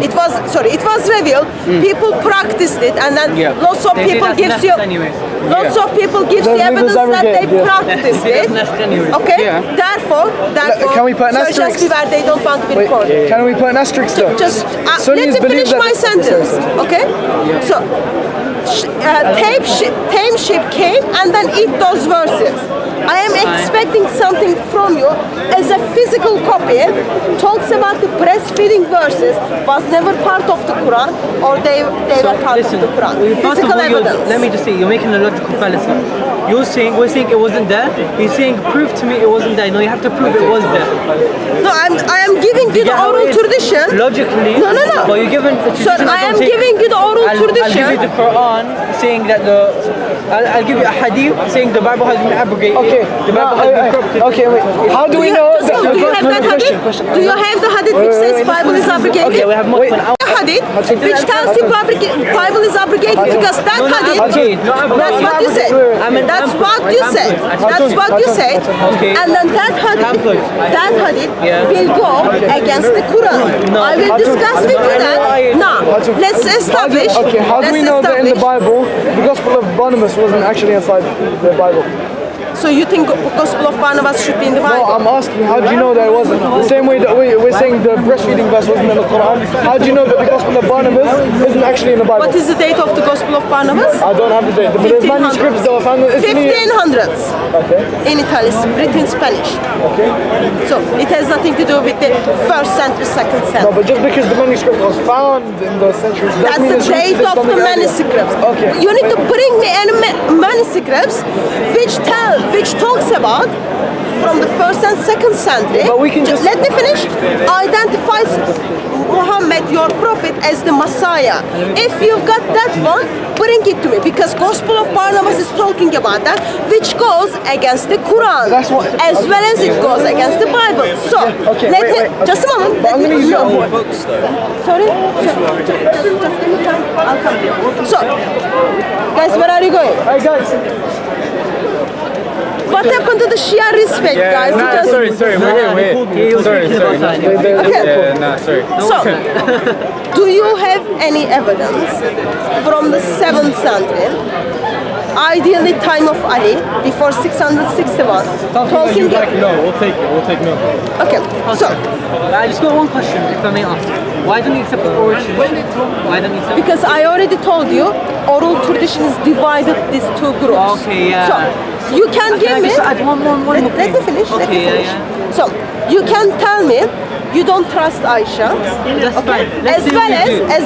It was revealed. People practiced it, and then Yeah. lots of people gives you lots of people gives the Doesn't mean evidence it's that they abrogate, yeah. practiced it. Okay, Yeah. therefore, Can we put an sorry, just asterisk? be where they don't want to be Wait, recorded. can we put an asterisk though? Just let Sunnis me believe finish that- my sentence, okay? So, tame sheep came and then eat those verses. I am expecting something from you as a physical copy. Talks about the breastfeeding verses was never part of the Quran, or they were part of the Quran. First of Physical all, evidence. let me just say, you're making a logical fallacy. We're saying it wasn't there. You're saying prove to me it wasn't there. No, you have to prove it was there. No, I am giving you the Yeah, how oral it is. tradition. Logically. No. Well, you're given a So tradition. I am giving you the oral I'll tradition. give you the Quran saying that I'll give you a hadith saying the Bible has been abrogated. Okay, The Bible has been corrupted. okay, wait. How do we know Just that? do you have that hadith? Do you have the hadith which says Bible is abrogated? Okay, we have multiple. Hadith which tells you Bible is abrogated because that hadith. That's what you said. That's what you said. That's what you said. Okay. And then that hadith will go against the Quran. I will discuss with you that. Now, let's establish. Okay, how do we know that in the Bible the Gospel of Barnabas wasn't actually inside the Bible? So you think Gospel of Barnabas should be in the No, Bible? I'm asking, how do you know that it wasn't? The same way that we're saying the breastfeeding verse wasn't in the Quran. How do you know that the Gospel of Barnabas isn't actually in the Bible? What is the date of the Gospel of Barnabas? I don't have the date, but there's manuscripts that were found in Italy. 1500s. Okay. In Italy, written in Spanish. Okay. So it has nothing to do with the 1st century, 2nd No, century. but just because the manuscript was found in those centuries, doesn't That's mean the it's rooted date in of the something earlier. manuscripts. Okay. You need to bring me any manuscripts which talks about from the 1st and 2nd century. But we can just- let me finish. Identifies Muhammad, your prophet, as the Messiah. If you've got that one, bring it to me because Gospel of Barnabas is talking about that, which goes against the Quran, That's what- as well as it goes against the Bible. So Okay, let wait, me okay. just a moment. But I'm Let gonna me- use your no. books Sorry? Just give me time. I'll come to you. So, guys, where are you going? Hey guys, What happened to the Shia respect, guys? You just- Sorry, we're here. Sorry. Okay. Sorry. So, do you have any evidence from the 7th century, ideally time of Ali, before 661, talking? No, we'll take no. Okay, so I just got one question, if I may ask. Why don't you accept the oral tradition? Why don't you accept? because I already told you, oral tradition is divided these two groups. Okay, yeah. So you can Can give I me. just add one more Let me finish. Let me Okay, finish. yeah. So you can tell me you don't trust Aisha. That's fine. Let's as see well what we do. as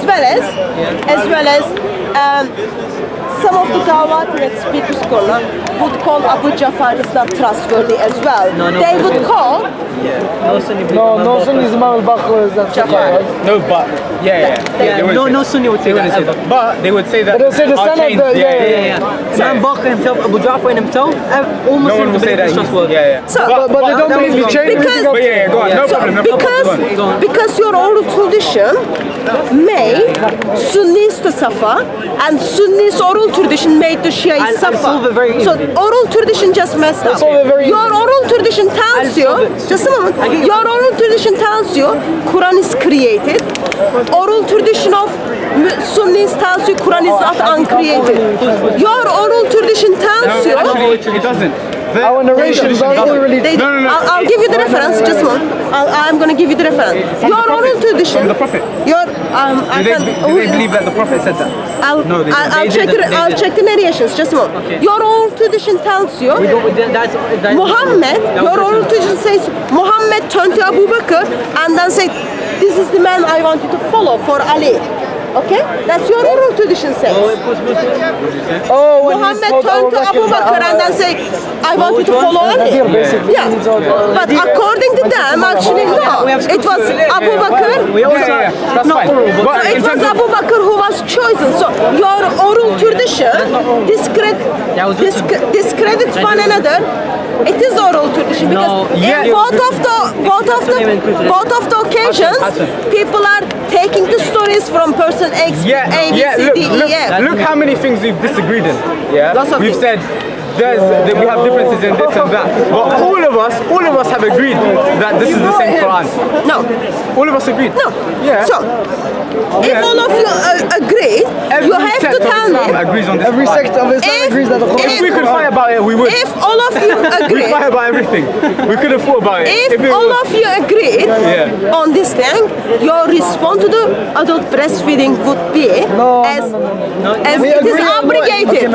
some of the Dawat and speakers corner would call Abu Jafar is not trustworthy as well. No, they would call No Sunni believe no, Imam no Bakr. Sunnis Imam al-Baqir is that Jafar. No, but Yeah, They wouldn't no say Sunni would say They wouldn't that say ever. that. But they would say that. They'll say the our son of chains- the- yeah. Imam Bakr himself, Abu Ja'far and himself, all No one Muslims will say believe that. he's trustworthy. Yeah. So, But they don't that believe was the wrong. chain. Because- But yeah, go on. No So, problem. because your oral tradition made Sunnis to Safa and Sunnis oral tradition made the Shia I'll Safa. solve it very So easily. oral tradition just messed up. solve it very Your oral tradition tells I'll you, solve it. just a moment, I get- your oral tradition tells you Quran is created. Oral tradition of Sunnis tells you Quran is not uncreated. Your oral tradition tells you. Actually, it doesn't. Our narrations are all really... I'll give you the reference, just one. I'm going to give you the reference. Your oral tradition... From the Prophet. Your, do they believe that the Prophet said that? I'll check the narrations, just one. Okay. Your oral tradition tells you... Muhammad, your oral tradition says, Muhammad turned to Abu Bakr and then said, this is the man I want you to follow for Ali. Okay? That's your oral tradition says. Muhammad turned to Abu Bakr and then said, I want you to follow Ali. Yeah. But according to them, actually, no. It was Abu Bakr. It was Abu Bakr who was chosen. So your oral tradition discredits one another. It is oral tradition because in both of the occasions, people are taking the stories from person X, A, B, C, D, E, F. Look how many things we've disagreed in. Yeah, we've said we have differences in this and that, but all of us have agreed that this is the same Quran. No, all of us agreed. No. Yeah. So if all of you agree, you have to tell me. Every sect of Islam agrees that the Quran. If we could fight about it, we would. If all of you agree, we fight about everything. We could have thought about it. If all of you agreed on this thing, your response to the adult breastfeeding would be as it is abrogated.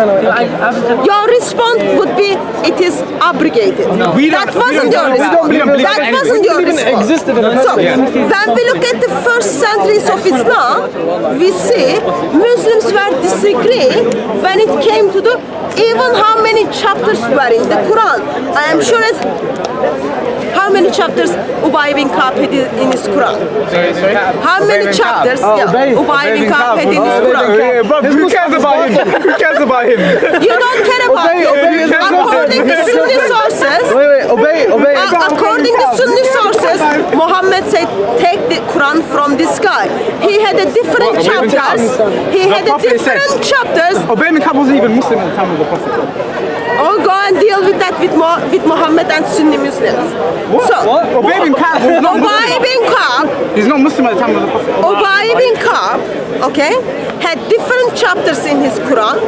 Your response would be it is abrogated. That wasn't your response. That wasn't your response. So when we look at the first centuries of Islam, we see Muslims were disagreeing when it came to the even how many chapters were in the Quran. I am sure as how many chapters Ubay bin Ka'b had in his Quran? How many chapters? Ubay bin Ka'b had in his Quran. Who cares about him? Who cares about him? You don't care about him. According to Sunni sources, according to Sunni sources, Muhammad said, take the Quran from this guy. He had a different chapters. He had a different chapters. Ubay bin Ka'b wasn't even Muslim at the time of the Prophet. Oh, go and deal with that with Muhammad and Sunni Muslims. What? So, Ubay bin Ka'b was not Muslim. Ubay bin Ka'b. He's not Muslim at the time of the Prophet. Ubay bin Ka'b, okay, had different chapters in his Quran.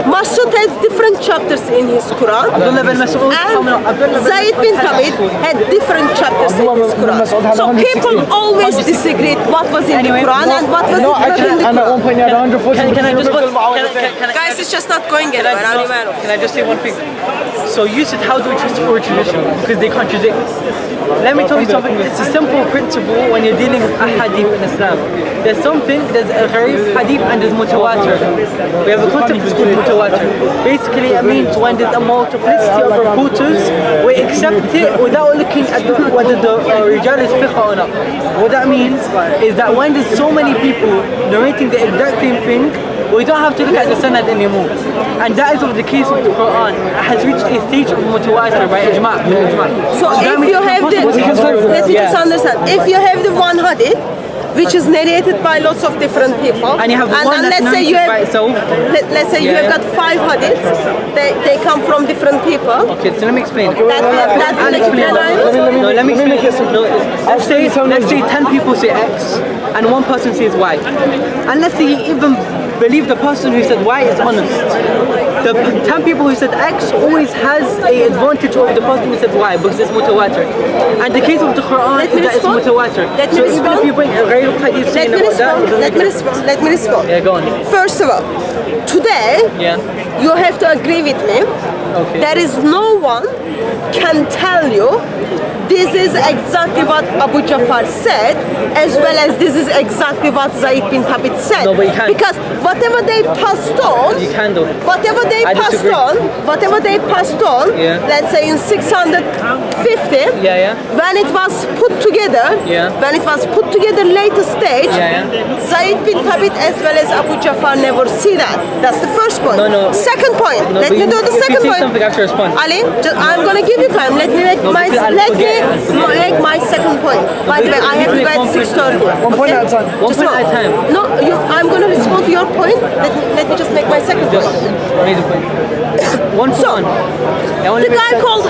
Masud has different chapters in his Quran. And Zayd bin Thabit had different chapters in his Quran. So people always disagreed what was in the Quran and what was not in the Quran. Can I just Guys, it's just not going anywhere. Can I just say one thing? So you said how do we trust oral tradition? Because they contradict. Let me tell you something. It's a simple principle when you're dealing with ahadith in Islam. There's a gharib hadith and there's mutawatir. We have a concept that's called mutawatir. Basically it means when there's a multiplicity of reporters, we accept it without looking at whether the rijal is fiqh or not. What that means is that when there's so many people narrating the exact same thing, we don't have to look at the sanad anymore. And that is of the case of the Quran. It has reached a stage of mutawatir by ijma'. So if you have let me just understand. If you have the one hadith, which is narrated by lots of different people, and you have one then let's say you have, let's say you have got 5 hadiths, they come from different people. Okay, so let me explain. Let me explain. Let's say 10 people say X and one person says Y. And let's say you even believe the person who said Y is honest. The 10 people who said X always has an advantage over the person who said Y because it's mutawatir. And the case of the Quran is that it's mutawatir. So even if you bring a very hadith saying about that, let me respond. Yeah, go on. First of all, today you have to agree with me. Okay. There is no one can tell you this is exactly what Abu Ja'far said, as well as this is exactly what Zayd bin Thabit said. No, but you can't. Because whatever they passed on, you can do. Whatever they passed on, let's say in 650, when it was put together, later stage, Zayd bin Thabit as well as Abu Ja'far never see that. That's the first point. Second point. Let me do the second point. Ali, I'm gonna give you time. Let me make my second point. By the way, I have to go at 6:30. 1 point at a time. One point at a time. No, I'm going to respond to your point. Let me just make my second point. One. The guy called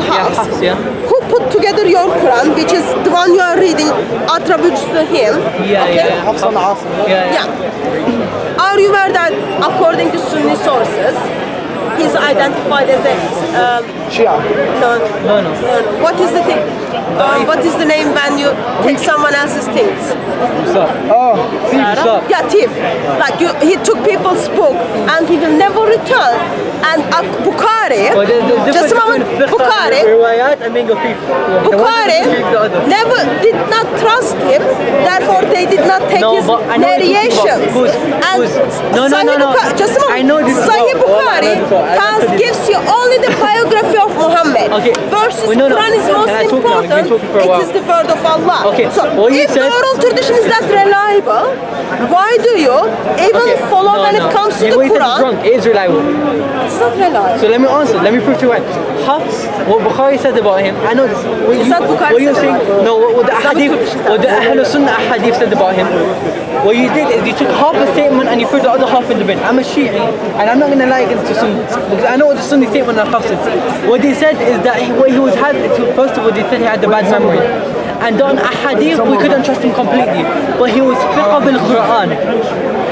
Hafs, who put together your Quran, which is the one you are reading, attributes to him. Hafsan Asim. Yeah. Are you aware that according to Sunni sources, he's identified as a Shia. no. What is the thing? What is the name when you take someone else's things? Oh, Yeah, thief. Like he took people's book and he will never return. And Bukhari, just a moment, Bukhari never did not trust him. Therefore, they did not take his narrations. And just a moment. Sahih Bukhari gives you only the biography of Muhammad. Versus Quran is most important. It is the word of Allah. So if the oral tradition is that reliable, why do you even follow when it comes to the Quran? It is reliable. It's not reliable. So let me answer. Let me prove to you right. Hafs, what Bukhari said about him, I know this. It's not Bukhari what you're said saying, about him. no, what the Ahadith, what the Ahl Sunnah Ahadith said about him. What you did is you took half a statement and you put the other half in the bin. I'm a Shi'i, and I'm not going to lie against the Sunni, because I know what the Sunni statement of Hafs is. What they said is that what he was had. First of all, they said he had the bad memory. And on Ahadith, we couldn't trust him completely. But he was fiqh bil Quran.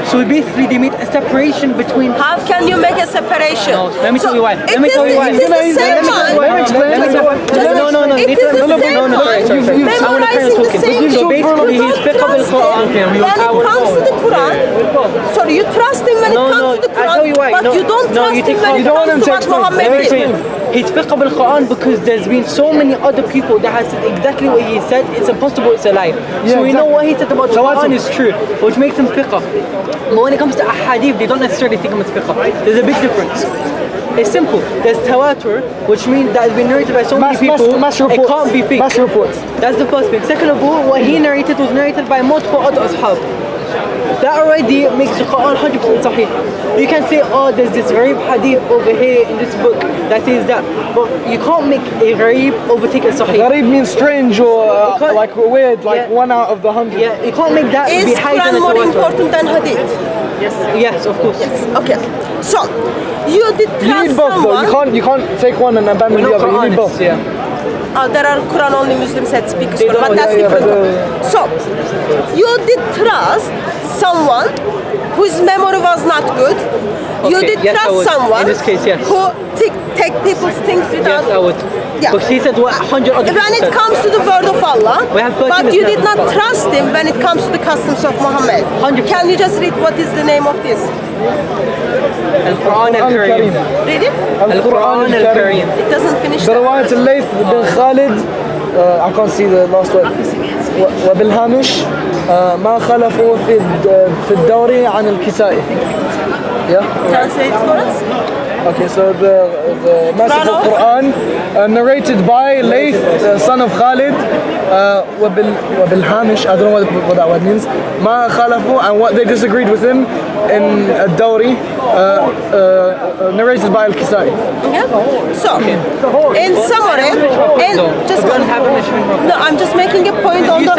So basically, they made a separation between. How can you make a separation? No, let me tell you why. Let me tell you why. It is the same one. No. It is the same one. Memorizing the same So basically, you he's don't fiqh bil trust Quran. him when it comes to the Quran. Sorry, you trust him when it comes to the I'll tell you why. Quran, but you don't trust him when it comes to what Muhammad did. He's fiqh bil Quran because there's been so many other people that has said exactly what he said. It's impossible, it's a lie. So we know what he said about the Quran is true, which makes him fiqh. But when it comes to ahadith, they don't necessarily think him as fiqh. There's a big difference. It's simple. There's tawatur, which means that has been narrated by so many people. Mass reports. It can't be fake. Mass reports. That's the first thing. Second of all, what he narrated was narrated by multiple other ashab. That already makes the Quran 100% sahih. You can say, oh, there's this gharib hadith over here in this book that says that, but you can't make a gharib overtake a sahih. Gharib means strange or like weird, like 1 out of the 100. Yeah, you can't make that be higher than Is a Quran more tawatur. important than hadith? Yes, of course. Yes. Okay. So you did trust You need both someone. though. You can't take one and abandon the other. You need both. Yeah. There are Quran only Muslims that speak They Quran, but don't, that's yeah, different. but, So you did trust someone whose memory was not good. You Okay, did yes, I trust would. someone In this case, yes. who take people's things without. Yes, I would. Yeah. Because he said what 100 other When people it said. comes to the word of Allah, We have 13 but you did Islam. not trust him when it comes to the customs of Muhammad. 100%. Can you just read what is the name of this? Al-Quran al-Kareem. Read it. Al-Quran al-Kareem. It doesn't finish. The riwayat al-Layth bin Khalid, I can't see the last word. وبالهامش ما خلفوا في الدوري عن الكسائي. Yeah. Translate for us. Okay, so the message of Quran narrated by Layth, son of Khalid, وبالهامش, I don't know what that word means, ما خلفوا, and what they disagreed with him in الدوري, narrated by Al-Kisai. Yeah. So, in summary, just one. No, I'm just making a point on the.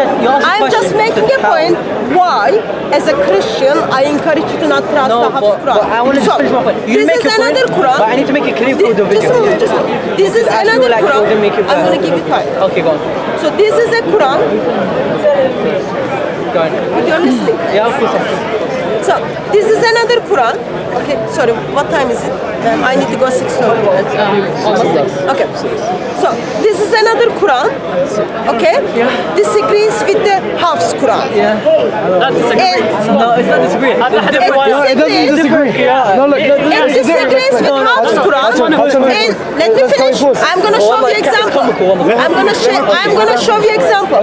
I'm just making a point why, as a Christian, I encourage you to not trust the Hafs Quran. But I want to finish my point. You this make is your another point, Quran. but I need to make it clear for the video. Just a moment. This is I feel another like Quran. it wouldn't make it I'm going to give you time. Okay, go on. So this is a Quran. Go on. You're listening. Yeah, of course. So this is another Quran. Okay, sorry, what time is it? I need to go 6 o'clock. Almost 6. Okay, so this is another Quran. Okay, disagrees with the Hafs Quran. Yeah. Not disagree. No, it's not disagree. No, it doesn't disagree. Yeah. No, look, It disagrees with Hafs Quran. And let me finish. I'm going to show you example. I'm going to show you example.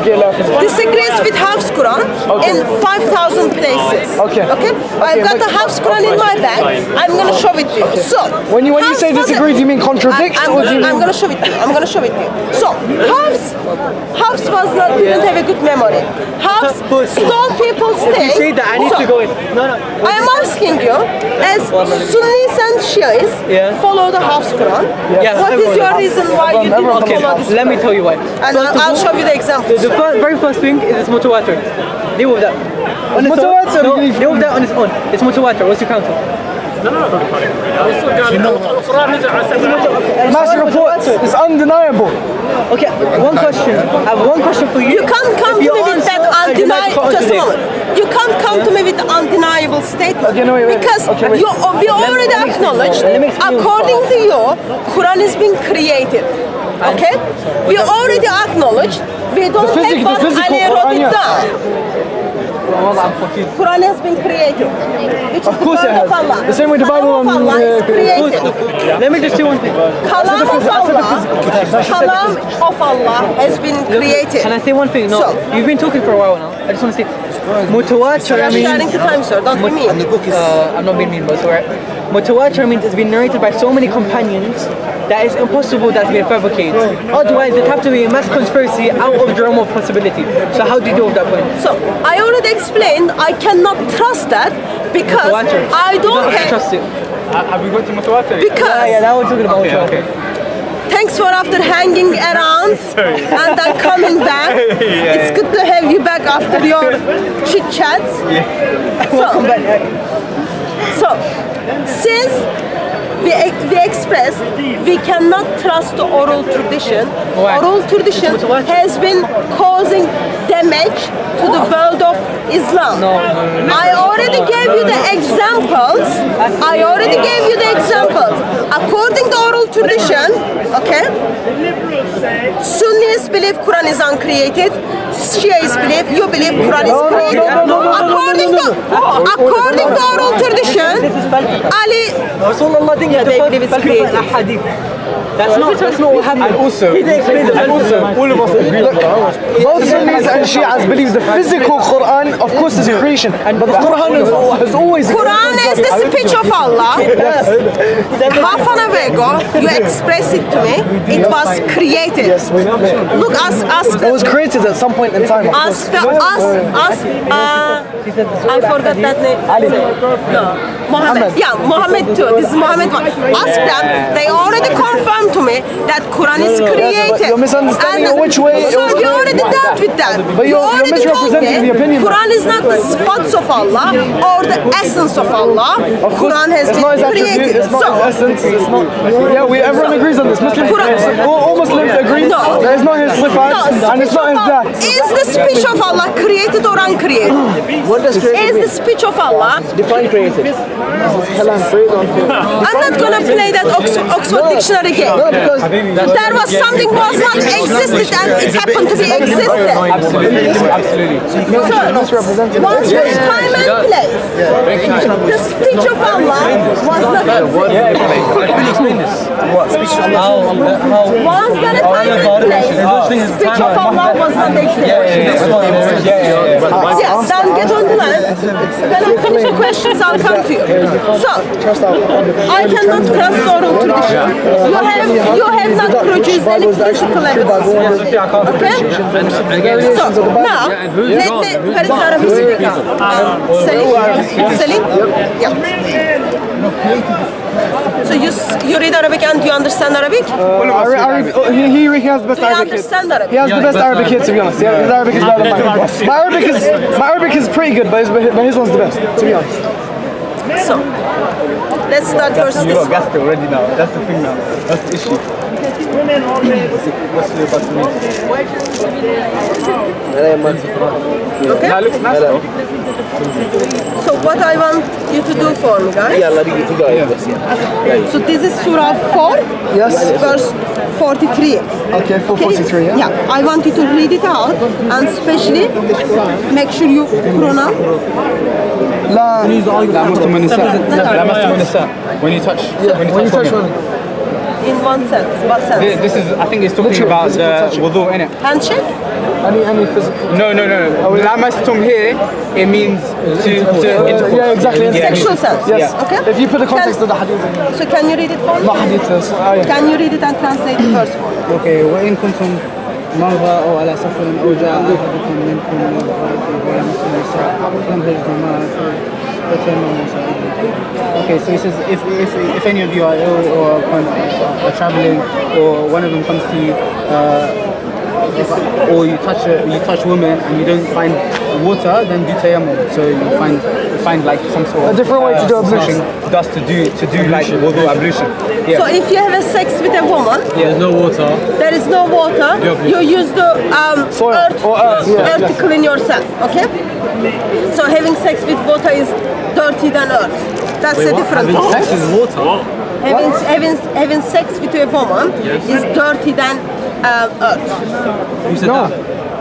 Disagrees with Hafs Quran in 5,000 places. Okay. Okay. I've got the Hafs Quran in my bag. I'm going to show it to you. So when you say Hafs disagree, do you mean contradict? I'm going to show it to you. I'm going to show it to you. So Hafs didn't have a good memory. Hafs stole people's things. You say that I need to go in. No. I am asking you, as Sunnis and Shias follow the Hafs Quran, what is your reason why you did not follow this? Let me tell you why. And I'll show you the example. The very first thing is it's mutawatir. Deal with that. On its own. Mutawatir? No, deal with that on its own. It's mutawatir. What's your counter? Massive reports. It's undeniable. Okay, one question. I have one question for you. You can't come to me with that undeniable. Just a moment. You can't come to me with undeniable statement Okay, no, wait. because Okay, wait. we already acknowledged. According to you, Quran has been created. Okay, we already acknowledged. We don't take what Ali wrote it down. Quran has been created. Which Of course it has. The same way the Bible Kalam of Allah is created. Let me just say one thing. Kalam of Allah has been created. Can I say one thing? No, So- you've been talking for a while now. I just want to say, mutawatir You're means. sharing the time, sir. Don't be mean. I'm not being mean, but it's alright. Mutawatir means it's been narrated by so many companions that it's impossible that's been fabricated. Otherwise, it'd have to be a mass conspiracy out of the realm of possibility. So how do you deal with that point? So I already explained I cannot trust that because Mutawatir. I You don't have to have trust it. Have we got to Mutawatir? because Yeah, that was talking about Okay. thanks for after hanging around and then coming back. It's good to have you back after your chit chats. Welcome back. So since we expressed we cannot trust the oral tradition. Why? Oral tradition It's mutawatir. has been causing damage to the world of Islam. No. I already gave you the examples. According to oral tradition, okay, Sunnis believe Quran is uncreated. Shias believe, you believe Quran is created. According to oral tradition, Ali. Rasulullah didn't get the created. hadith. That's not what happened. And also, He didn't explain the and also, all of us agree on Quran. Both Sunnis and Shias believe the physical Quran, of course, is a creation, but the Quran has always. Quran is the speech of Allah. Half an hour ago, you expressed it to me. It was created. Look, ask. It was created at some point in time. of course. I forgot that name. No, Muhammad. Yeah, Muhammad too. This is Muhammad one. Ask them. They already confirmed to me that Quran is created. You're misunderstanding And which way it So was we already created. dealt with that. But you're already told misrepresenting me the opinion. Quran is not the spots of Allah or the essence of Allah. Of course, Quran has it's been not his attribute, created. it's not So, his essence, it's not. Yeah, everyone agrees on this. Muslims, all Muslims agree No. that it's not his sifat and it's not his that. Is the speech of Allah created or uncreated? What does Is the speech of Allah? define created? I'm not gonna play that Oxford Dictionary game. No, because There was something was not existed and it happened to be existed. Absolutely. misrepresented. Once was time and place. The speech of Allah was not existed. Once there a time and place, speech of Allah was not existed. Yes, then get on the line. When I finish the questions, I'll come to you. So, I cannot trust oral tradition. You have not produced any physical evidence. Okay? So, now, let me, where is Arabic speaker? Salim? Yeah. So you read Arabic and you understand Arabic? He has the best Do you Arabic. understand Arabic? He has the best Arabic here, to be honest. Yeah, his Arabic is better than mine. My Arabic is pretty good, but his one's the best, to be honest. So, let's start first You this got one. gassed already now. That's the thing now. That's the issue. What's the about to Okay? That looks nice though. So what I want you to do for me, guys. So this is Surah 4, Yes. verse 43. Okay, 443, yeah? Yeah, I want you to read it out and especially make sure you pronounce. لا لامستم النساء. When you touch women. In one sense. What sense? This is, I think it's talking about the wudu, innit? Handshake? any physical. No. Lamastum here, it means to intercourse. Yeah, exactly. Yeah. Sexual sense. Yes. Okay. If you put the context of the hadith. So can you read it for me? Not hadith. Can you read it and translate the first one? Okay, وإن كنتم مرضى أو على سفر أو جاء أحدكم منكم من الغائط ولمستم النساء لم تجدوا ماء فتيمموا صعيدا. Okay, so he says if any of you are ill or traveling or one of them comes to you or you touch women and you don't find water, then do tayammum. So you find like some sort of a different way to do ablution. Dust to do like wudu ablution. Yeah. So if you have a sex with a woman, There's no water. there is no water, you use the earth to clean yourself, okay? So having sex with water is dirty than earth. That's the difference. Having sex with water? Having sex with a woman is dirty than earth. Who said that?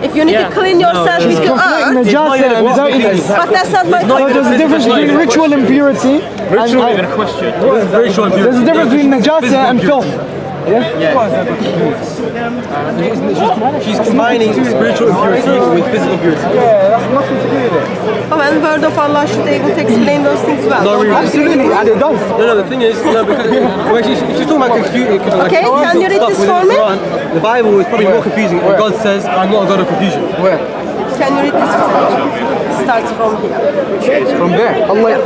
If you need to clean yourself with the earth, but that's not my point. There's a difference between ritual impurity Ritual even a question. There's a difference between najasa and filth. She's combining spiritual impurity with physical impurity. Yeah, that's nothing to do with it. Oh, and word of Allah should able to explain those things well. No, really. Absolutely, and it does. No, the thing is, because if she's talking about confusion, Okay, can you read this for me? The Bible is probably more confusing, and God says, "I'm not a God of confusion." Where? Can you read this for me? It starts from here. From there. Allah.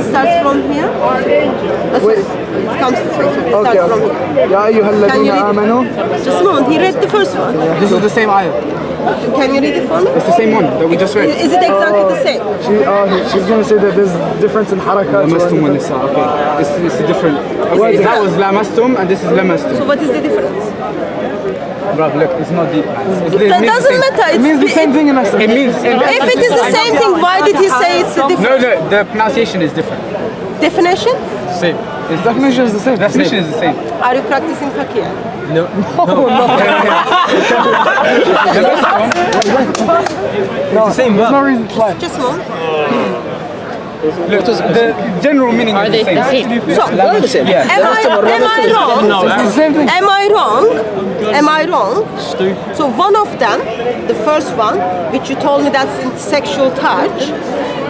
Starts from here. It comes this way. So it starts from here. يا أيها الذين آمنوا. Just a moment. He read the first one. This is the same ayah. Can you read it for me? It's the same one that we just read. Is it exactly the same? She's going to say that there's difference in harakat. Lamastum and Nisa. Okay. It's a different. Okay, that was lamastum and this is lamastum. So what is the difference? Bro, look, it's not deep. That doesn't matter. It means the same thing in essence. It means. If it is the same thing, why did he say it's a different? No, the pronunciation is different. Definition? Same. Its definition is the same. Definition is the same. Are you practicing taqiyya? No. It's the same There's no verb. reason to lie. Just a moment. Look, the general meaning is the same. So, Yeah. am I wrong? It's the same thing. Am I wrong? Am I wrong? So one of them, the first one, which you told me that's in sexual touch,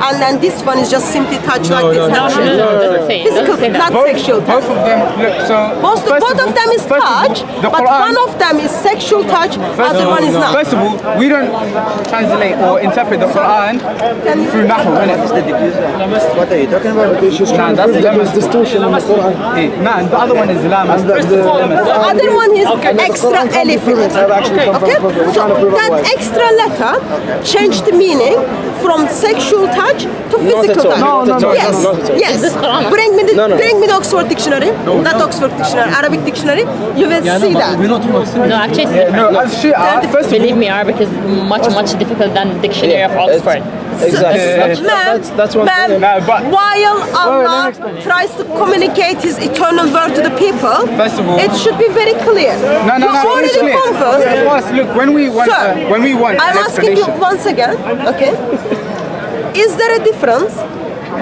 and then this one is just simply touch like this. Physical, not sexual touch. Both of them, look, so... Both of them is touch, but one of them is sexual touch, other one is not. First of all, we don't translate or interpret the Quran through Nahu, innit? What are you talking about? Nah, that's Lamas. Distortion in the Quran. Nah, the other one is Lamas. The other one is extra alif in it. Okay? So that extra letter changed the meaning from sexual touch to physical touch. Yes. Yes. Bring me the Oxford Dictionary. Not Oxford Dictionary, Arabic Dictionary. You will see that. We're not talking about No, actually, it's No, different. as Shia, first of Believe me, Arabic is much difficult than Dictionary of Oxford. That's one Ma'am, thing. No, but while Allah tries to communicate His eternal word to the people, First of all- it should be very clear. No, You already it's clear. confirmed. First, look, when we want I'm an asking you explanation. once again, okay? Is there a difference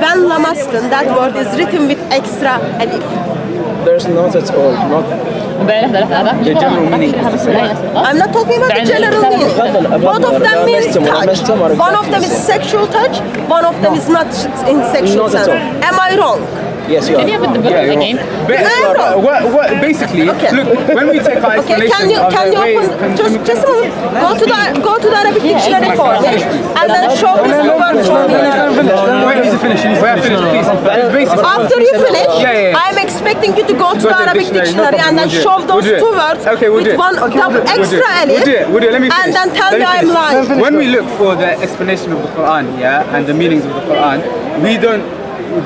when lamastan, that word is written with extra alif? There's not at all. Not The general meaning is the same. I'm not talking about the general meaning. Both of them means touch. One of them is sexual touch, one of them is not in sexual Not at sense. all. Am I wrong? yes, you Can you are. have the book again? I'm wrong. Basically, Okay. look, when we take our Okay, explanation can you open just a moment? Go to the Arabic dictionary for me, and then show this word for me in Arabic. Wait, he's finished. Please. It's basically. After you finish, Yeah. I'm expecting you to go to Go the to the Arabic dictionary, dictionary no and then problem, show we'll those do it. two words Okay, we'll do with it. one double extra We'll do it. alif, Let me finish. and then tell me Let I'm finish. lying. When we look for the explanation of the Quran, yeah, and the meanings of the Quran, we don't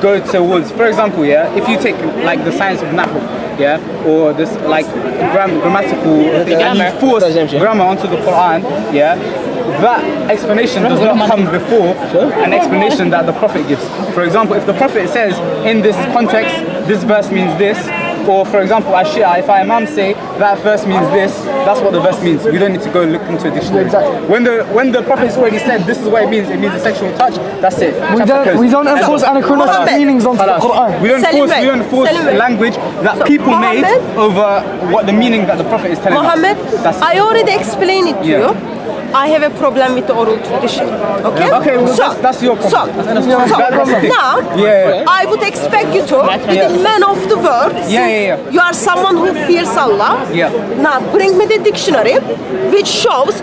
go towards, for example, yeah, if you take like the science of Nahu, yeah, or this like grammatical thing, and you force grammar onto the Quran, yeah, that explanation does not come before an explanation that the Prophet gives. For example, if the Prophet says in this context, this verse means this, or for example, as Shia, if our Imam say that verse means this, that's what the verse means. We don't need to go look into a dictionary. Exactly. When the Prophet's already said this is what it means a sexual touch, that's it. We don't enforce anachronistic meanings onto the Quran. We don't force language that people made over what the meaning that the Prophet is telling Mohammed, us. That's I already explained it to you. I have a problem with the oral tradition. Okay? Okay, well, that's your problem. That's the thing. Now, Yeah. I would expect you to be the man of the word. Yeah. You are someone who fears Allah. Yeah. Now, bring me the dictionary which shows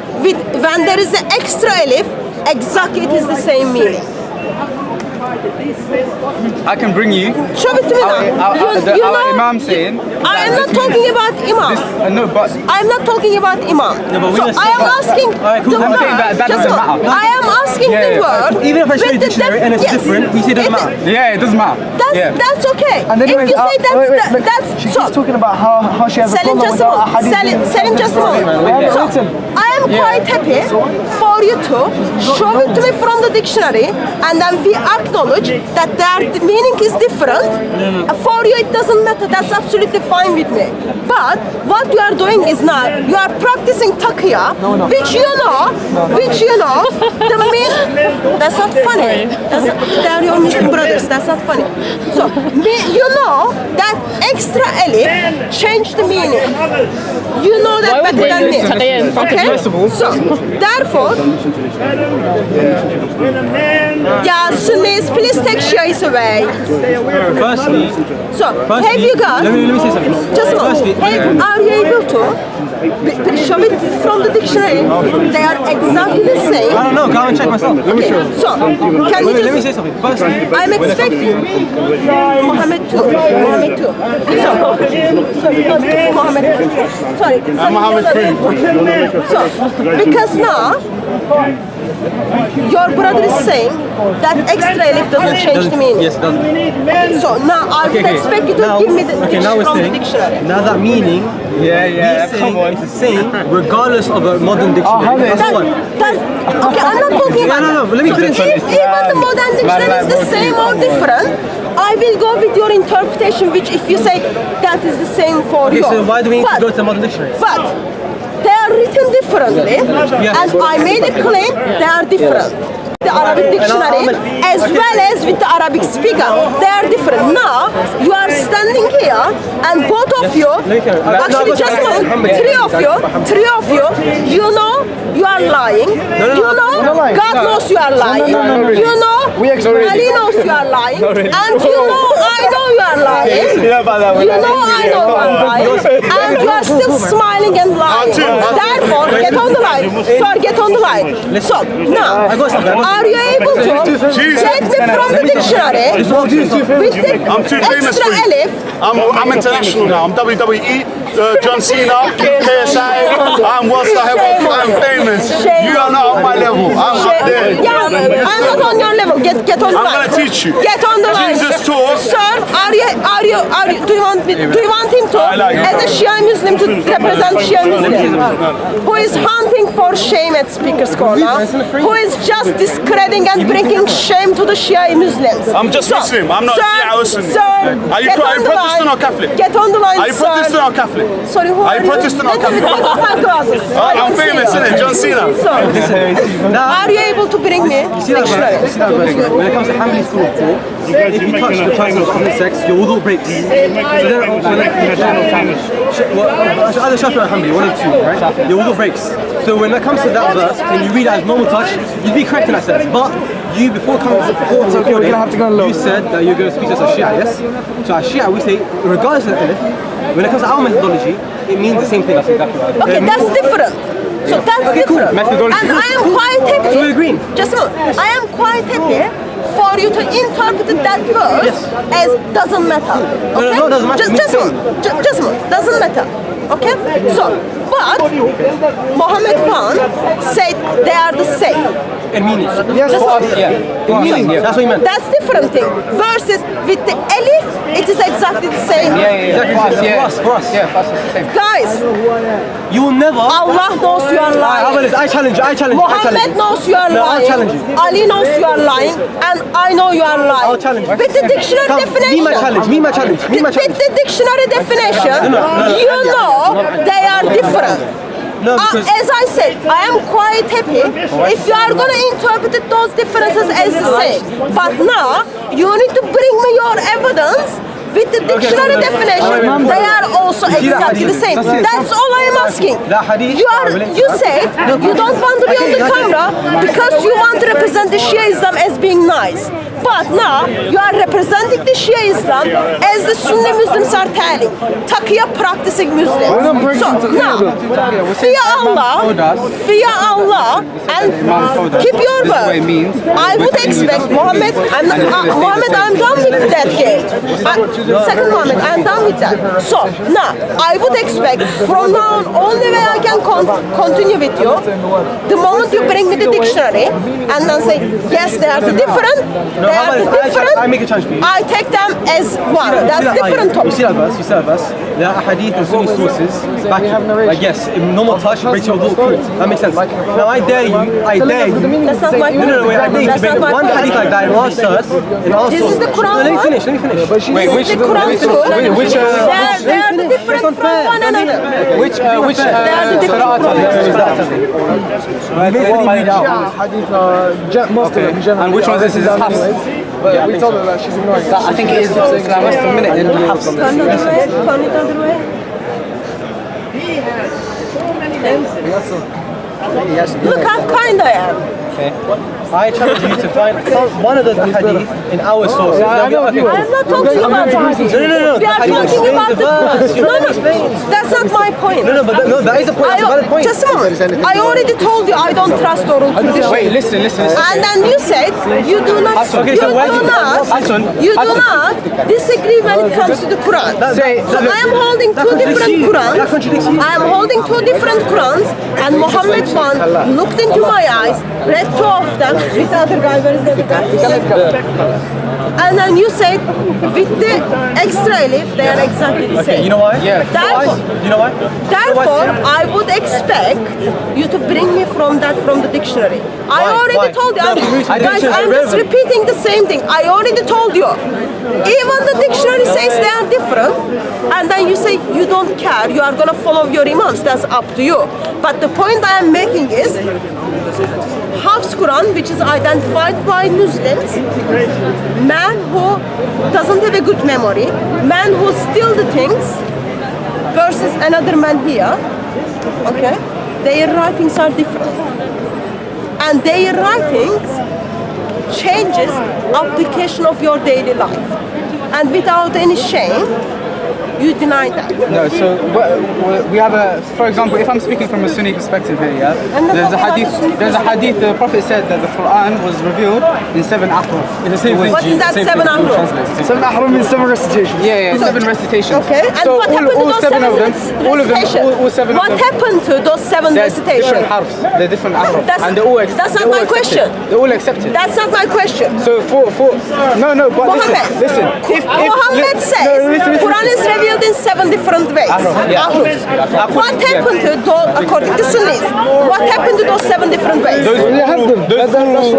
when there is an extra alif, exactly it is the same meaning. I can bring you. Show it to me now. Our Imam saying. I am not talking about Imam. No, but I am not talking about Imam. So I am asking the I'm saying that doesn't matter. I am asking the word. Even if I show you the dictionary and it's different, we say it doesn't matter. Yeah, it doesn't matter. That's okay. And If anyways, you say that's she's talking about how she has a Selim, problem just a with our moment. hadith. Selim, just a moment. So, I am quite happy for you to show it to me from the dictionary, and then we acknowledge that the meaning is different. For you, it doesn't matter. That's absolutely fine with me. But what you are doing is now you are practicing taqiyya, which you know, the mean. That's not funny. They are your Muslim brothers. That's not funny. So, you know that extra alif changed the meaning. You know that better than me. Okay? So, therefore, yeah, Sunnis, please take Shias away. Firstly, have you got? let me say something. Just a moment. Are you able to show it from the dictionary? They are exactly the same. I don't know. Go and check myself. Let me show you. So, can you just? Let me say something. Firstly, I'm expecting Mohammed too. Mohammed too. So, Mohammed. Sorry. Mohammed too. So, because now your brother is saying that extra alif doesn't change the meaning. Yes, it doesn't. So now I would expect you to give me the dictionary from the dictionary. Now that meaning, come on. it's the same regardless of a modern dictionary. That's one. Okay, I'm not talking about No, let me so finish. if even the modern dictionary is the same or different, I will go with your interpretation, which if you say that is the same for you. So why do we need to go to the modern dictionary? But they are written differently, and I made a claim they are different. The Arabic dictionary, as well as with the Arabic speaker, they are different. Now, you are standing here, and both of you, actually just a moment, three of you, you know you are lying. You know God knows you are lying. You know Ali knows you are lying. And you know I know you are lying. You know I know you are lying. And you are still smiling and lying. Therefore, get on the line. Sir, get on the line. So, now, are you able to get me from the dictionary with the extra alif? I'm international now. I'm WWE, John Cena, KSI. I'm World Star Heavyweight. I'm famous. You are not on my level. I'm up there. Yeah, I'm not on your level. Get on the line. I'm gonna teach you. Get on the line. Jesus taught. Sir, do you want him to, as a Shia Muslim, to represent Shia Muslim, who is hunting for shame at Speaker's Corner, who is just discrediting and bringing shame to the Shia Muslims? I'm just Muslim. I'm not Shia or Sunni. Sir, Are you Protestant or Catholic? Get on the line, Are you sir. Protestant or Catholic? Sorry, who Are you Protestant or Catholic? Take off my glasses. I'm famous, isn't it? John Cena. Are you able to bring me dictionary? When it comes to Hanbali school of thought, if you touch the person of opposite sex, your wudu breaks. So then, either Shafi or Hanbali, one of the two, right? Your wudu breaks. So when it comes to that verse, when you read it as normal touch, you'd be correct in that sense. But you, before coming to you said that you're going to speak to us as Shia, yes? So as Shia, we say, regardless of the alif, when it comes to our methodology, it means the same thing. That's exactly right. Okay, that's different. So that's different. And I am quite happy. So we're agreeing. Just a moment. I am quite happy for you to interpret that verse as doesn't matter. Okay? No, it doesn't matter. Just a moment. Just a moment. Doesn't matter. Okay? So, but Muhammad Khan said they are the same. In meaning. Yes, for us, in meaning, that's what he meant. That's different thing. Versus with the alif, it is exactly the same. Exactly. For us. Yeah, for us it's the same. Guys, you will never. Allah knows you are lying. I challenge you. Muhammad knows you are lying. I'll challenge you. Ali knows you are lying, and I know you are lying. I'll challenge you. With the dictionary definition. Me my challenge. With the dictionary definition, you know they are different. No, as I said, I am quite happy if you are going to interpret those differences as the same. But now, you need to bring me your evidence with the dictionary definition. They are also exactly the same. That's all I am asking. You said you don't want to be on the camera because you want to represent the Shiaism as being nice. But now you are representing the Shia Islam as the Sunni Muslims are telling. Taqiyya practicing Muslims. So now, fear Allah and keep your word. I would expect Muhammad, I'm done with that game. Second Muhammad, I'm done with that. So now, I would expect from now on, only way I can continue with you, the moment you bring me the dictionary and then say, yes, they are different, I make a challenge for you. I take them as one. That's different topic. You see that verse? There are hadith and Sunni sources back like yes, in normal touch breaks your wudu. Cool. That makes sense. Now I dare you. That's not my point. No, wait, I dare you to bring one hadith like that in our source. This is the Quran. No, let me finish. Wait, which the Quran too? They are different from one another. Which they are the different and which one is this? Hafs? But we told her that she's ignoring it. I think it is. I must admit it in Hafs. Turn it other way. Look how kind I am. Okay. I challenge you to find one of the hadith in our sources. I'm not talking about the hadith. No. We are talking about the Quran. That's not my point. No, that is a point. That's a valid point. Just a moment. I already told you I don't trust oral tradition. Wait, listen. And then you said you do not disagree when it comes to the Quran. So I am holding two different Qurans. I am holding two different Qurans, and Muhammad one looked into my eyes, read two of them. With the other guy, where is the other guy? And then you said with the extra alif, they are exactly the same. You know why? Yeah. Therefore, I would expect you to bring me from the dictionary. I already told you. Guys, I'm just repeating the same thing. I already told you. Even the dictionary says they are different, and then you say you don't care. You are gonna follow your imams. That's up to you. But the point I am making is, Hafs Quran, which is identified by Muslims, man who doesn't have a good memory, man who steals the things, versus another man here, okay, their writings are different. And their writings changes application of your daily life. And without any shame, you deny that. No, so we have for example, if I'm speaking from a Sunni perspective here, yeah, there's a hadith, the Prophet said that the Quran was revealed in 7 ahruf. What is that 7 ahruf? 7 ahruf means 7 recitations. Yeah, 7 recitations. Okay, and so what happened to those 7 recitations? All 7 what happened to those 7 recitations? They're different ahruf. And that's not my question. They're all accepted. That's not my question. So no, but Muhammad, listen. Muhammad says Quran is revealed in 7 different ways. What happened to those, according to Sunnis, what happened to those 7 different ways? Those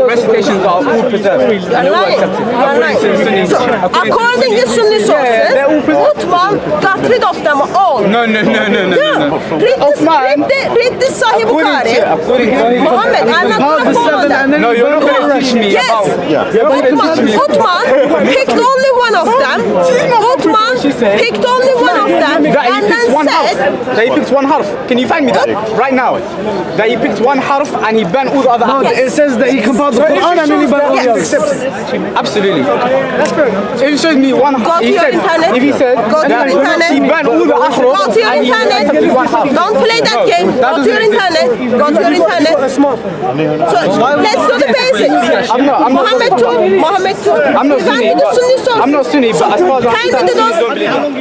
recitations are all preserved. And they're all accepted. So, according to Sunni sources, Uthman got rid of them all. No. Read this Sahih Bukhari. Muhammad, I'm not going to follow that. No, you're not going to teach me about. Uthman picked only one of them. Uthman picked only one of them, and then said that he picked one harf. Can you find me that right now? That he picked one harf and he banned all the other harf. It says that he compiled the Quran and then he banned all the others. Absolutely. That's fair enough. If he showed me one harf, if he said that he banned all the harf, go to your internet. Don't play that game. Go to your internet. So let's do the basics. Muhammad too. I'm not Sunni, but as far as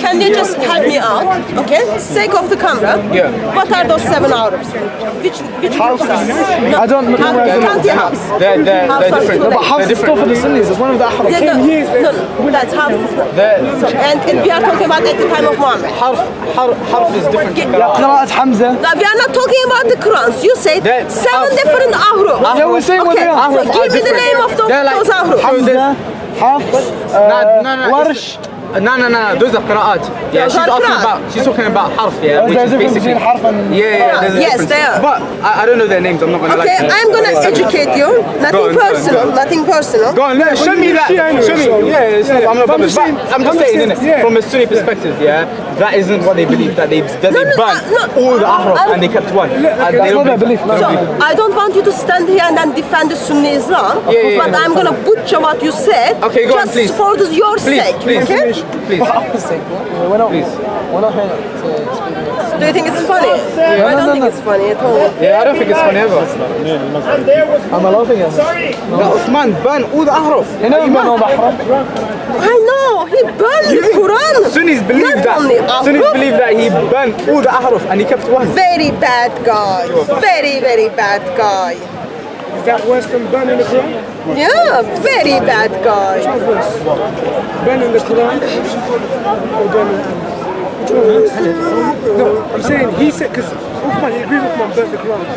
can you just help me out? Okay, sake of the camera. Yeah. What are those 7 ahrufs? Which Hafs? No, I don't count the Hafs. They're different. No, but Hafs is still for the Sunnis. It's one of the ahruf. No, that's Hafs. And we are talking about at the time of Muhammad. Harf is different. Qira'at Hamza. Now, we are not talking about the Qurans. You said 7 different ahrufs. Yeah, we're saying what they are. So give me the name of those ahrufs. Hamza, Hafs, Warsh, No. Those are qira'at. Yeah, she's talking about harf. Yeah, which is basically harf and there's a Yes, difference. they are. But I don't know their names. I'm not gonna Okay, I'm gonna educate you. Nothing personal. Nothing personal. Go on, show me that. Show me. Yeah, I'm not bothered. I'm just saying, innit? From a Sunni perspective, that isn't what they believe. That they burnt all the ahraf and they kept one. They don't believe. So I don't want you to stand here and then defend the Sunni Islam, but I'm gonna butcher what you said. Okay, go on, just please. for your sake. Please. Okay? Please. We're not here to Do you think it's funny? I don't think it's funny at all. Yeah, I don't think it's funny ever. I'm laughing at Uthman burned all the ahraf. You know, man, all the haram. I know, he burned the Quran. Sunnis believe Not that. only Sunnis ahraf. believe that he burned all the ahraf and he kept one. Very bad guy. Very, very bad guy. Is that worse than burning the Quran? Yeah, very bad guy. Burning the Quran or burning the animals? Which one was worse? No, I'm saying he said, because Uthman, he agrees with Uthman, burnt the Quran.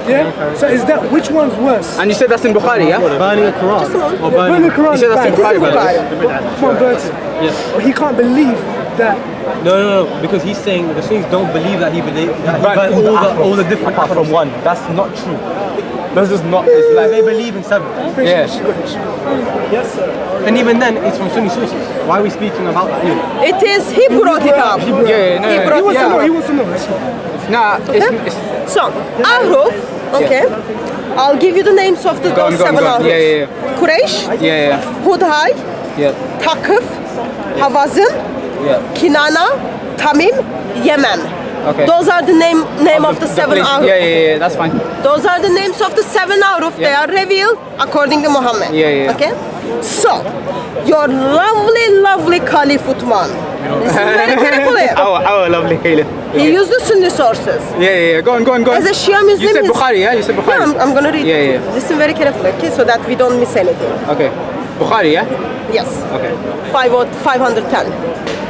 Yeah? So is that, which one's worse? And you said that's in Bukhari, yeah? Burning the Quran. Or Burning the Quran You said is that's in bad. Bukhari, by the way. Uthman burnt it. Yes. But he can't believe that. No, because he's saying the Sunnis don't believe that he burnt all the different apart from one. That's not true. That's just not. It's like they believe in seven. Yeah. Yes, sir. And even then, it's from Sunni sources. Why are we speaking about that anyway? It is, he brought it up. Yeah, no, He no, brought it up. He wants to know. Nah, it's So, Ahruf, okay, I'll give you the names of the Go on, those go on, seven go on. Ahruf. Yeah. Quraysh, Yeah. Hudhay, Yeah. Taqif, Hawazin, Yeah. Kinana, Tamim, Yemen. Okay. Those are the name of the seven place. Ahruf. Yeah, that's fine. Those are the names of the seven Ahruf. They are revealed according to Muhammad. Yeah. Okay? So, your lovely Caliph Uthman. Listen very carefully. Our lovely Caliph. He used the Sunni sources. Yeah. Go on. As a Shia Muslim, You said Bukhari, yeah? You said Bukhari. Yeah, I'm gonna read. Yeah. Listen very carefully, okay, so that we don't miss anything. Okay. Bukhari, yeah? Yes. Okay. 510.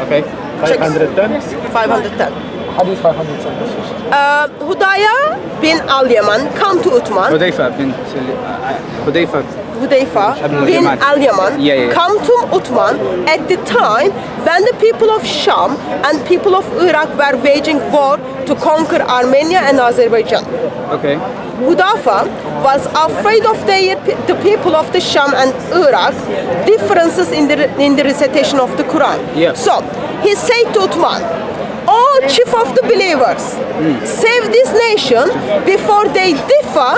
Okay. 510? 510. Hadith 510. Hudaya bin Al-Yaman come to Uthman. Hudayfa bin Hudayfa bin Al-Yaman Yeah. come to Uthman at the time when the people of Sham and people of Iraq were waging war to conquer Armenia and Azerbaijan. Okay. Hudayfa was afraid of the people of the Sham and Iraq differences in the recitation of the Quran. Yeah. So he said to Uthman, "Oh, chief of the believers, save this nation before they differ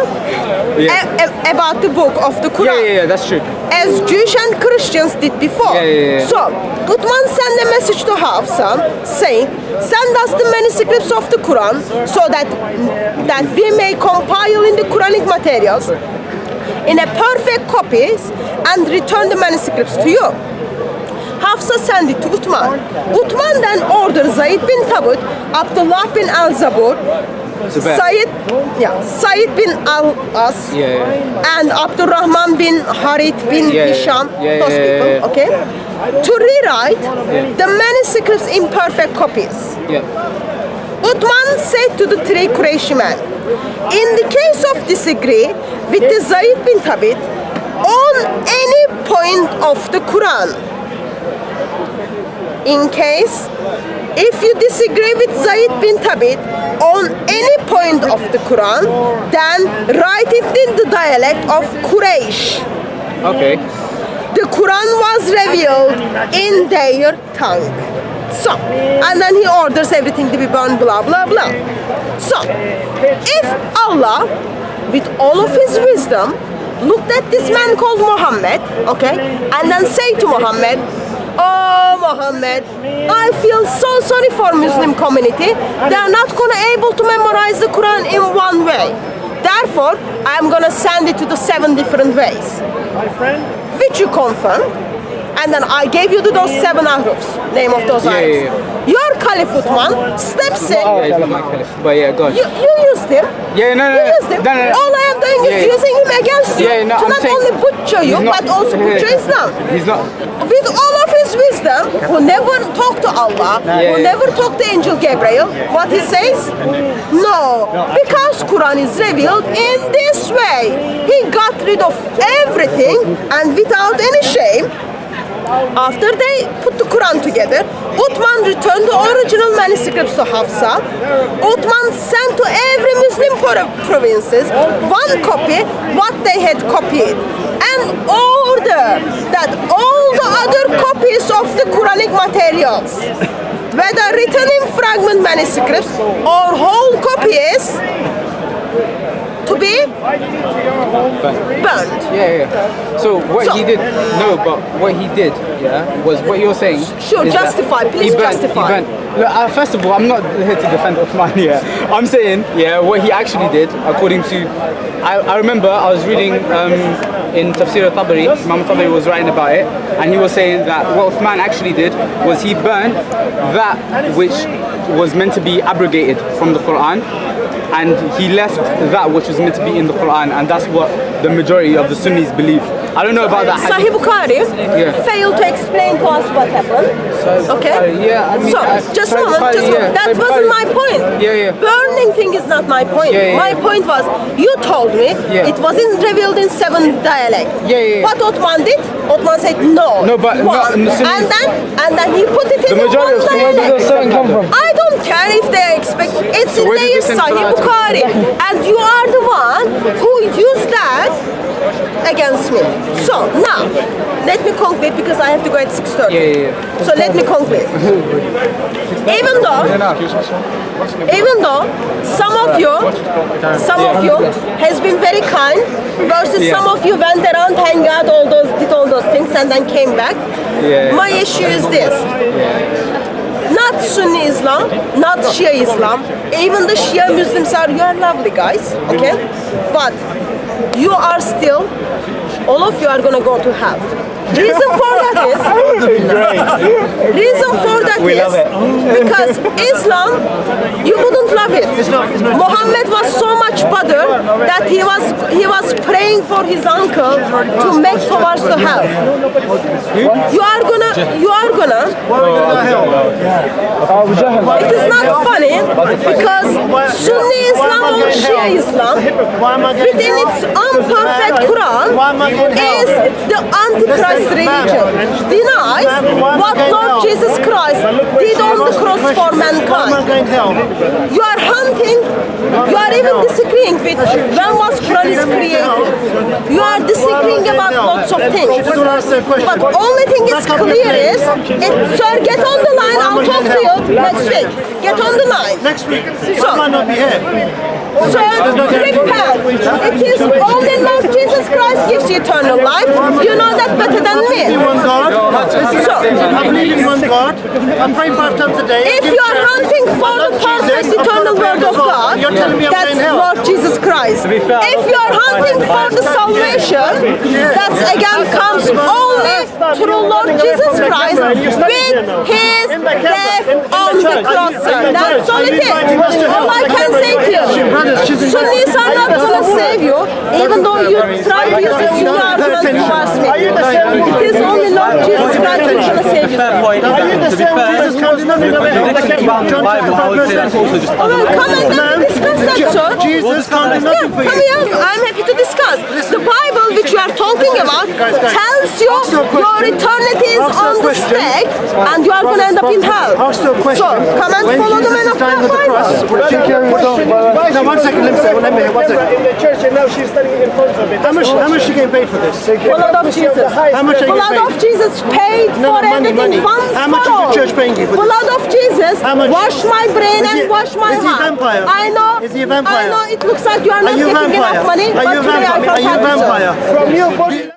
about the book of the Quran." Yeah, that's true. As Jews and Christians did before. Yeah. So, Uthman sent a message to Hafsa saying, "Send us the manuscripts of the Quran so that we may compile in the Quranic materials in a perfect copies and return the manuscripts to you." Hafsa sent it to Uthman. Uthman then ordered Zayd bin Tabut, Abdullah bin al-Zabur, Sayyid bin al-As, and Abdurrahman bin Harith bin Hisham, those people, okay, to rewrite the manuscripts in perfect copies. Uthman said to the three Qurayshi men, "In the case of disagree with the Zayd bin Tabit on any point of the Quran, in case if you disagree with Zayd bin Tabit on any point of the Quran, then write it in the dialect of Quraysh." Okay. The Quran was revealed in their tongue. So, and then he orders everything to be burned, blah, blah, blah. So, if Allah, with all of his wisdom, looked at this man called Muhammad, okay, and then say to Muhammad, "Oh, Muhammad, I feel so sorry for Muslim community. They are not gonna able to memorize the Quran in one way. Therefore, I'm gonna send it to the 7 different ways." My friend? Which you confirm. And then I gave you those 7 ahrufs, name of those ahrufs. Your Caliph Uthman steps in. Yeah, he's not my Caliph. But yeah, go on. You used him. Yeah, no. You used him. No. All I am doing is using him against you Yeah, no, to I'm not saying only butcher you, he's not- but also butcher Islam. He's not. With all of his wisdom, who never talked to Allah, who never talked to Angel Gabriel, what he says? No, because Quran is revealed in this way. He got rid of everything and without any shame, After they put the Quran together, Uthman returned the original manuscripts to Hafsa. Uthman sent to every Muslim provinces one copy what they had copied, and order that all the other copies of the Quranic materials, whether written in fragment manuscripts or whole copies, to be burnt. Yeah. So what he did, what he did, was what you're saying. Sure, justify, please justify. Look, first of all, I'm not here to defend Uthman here. I'm saying, what he actually did, according to, I remember I was reading in Tafsir al-Tabari, Imam Tabari was writing about it, and he was saying that what Uthman actually did was he burned that which was meant to be abrogated from the Quran, and he left that which was meant to be in the Quran, and that's what the majority of the Sunnis believe. I don't know about that. Sahih Bukhari failed to explain to us what happened. Okay? So, just a moment. That wasn't my point. Burning thing is not my point. My point was, you told me it wasn't revealed in 7 dialects. What Uthman did? Uthman said no. And then he put it in the majority of dialect. I don't care if they expect. It's in their Sahih Bukhari, and you are the one who used that against me. So now, let me conclude because I have to go at 6:30. So let me conclude. Even though some of you has been very kind, versus some of you went around, hang out, did all those things, and then came back. My issue is this. Not Sunni Islam, not Shia Islam. Even the Shia Muslims you are lovely guys, okay? But you are still, all of you are gonna go to hell. Reason for that is, because Islam, you wouldn't love it. Muhammad was so much bothered that he was praying for his uncle to make towards the hell. You are gonna. It is not funny because Sunni Islam or Shia Islam, within its imperfect Quran, is the Antichrist religion. Denies what Lord Jesus Christ did on the cross for mankind. You are hunting, you are even disagreeing with when was Quran is created. You are disagreeing about lots of things. But only thing is clear is, sir, get on the line, I'll talk to you next week. Get on the line. Next week, so, I might not be here. So, prepare. It is only Lord Jesus Christ gives you eternal life. You know that better than me. I believe in one God. I pray 5 times a day. If you are hunting for the perfect eternal word of God, that's Lord Jesus Christ. If you are hunting for the salvation, that again comes only through Lord Jesus Christ with His death on the cross. That's all it is. All I can say to you. Sunnis are not going to save you, even though you try to use the Sunni argument towards me. It is only Lord Jesus Christ who is going to save you. To be fair, Come and discuss that, sir. Come here, I'm happy to discuss. The Bible which you are talking about tells you your eternity is on the stake and you are going to end up in hell. So, come and follow the man of God Bible. No, 1 second, let me hear 1 second. In the church and now she's standing in front of it. How much she getting paid for this? Blood of Jesus. How much are you Blood of Jesus paid for everything once How much is the church paying you for this? Blood of Jesus wash my brain and wash my heart. Is he a vampire? I know. Is he a vampire? I know it looks like you are not getting enough money. Are you a vampire? From your body.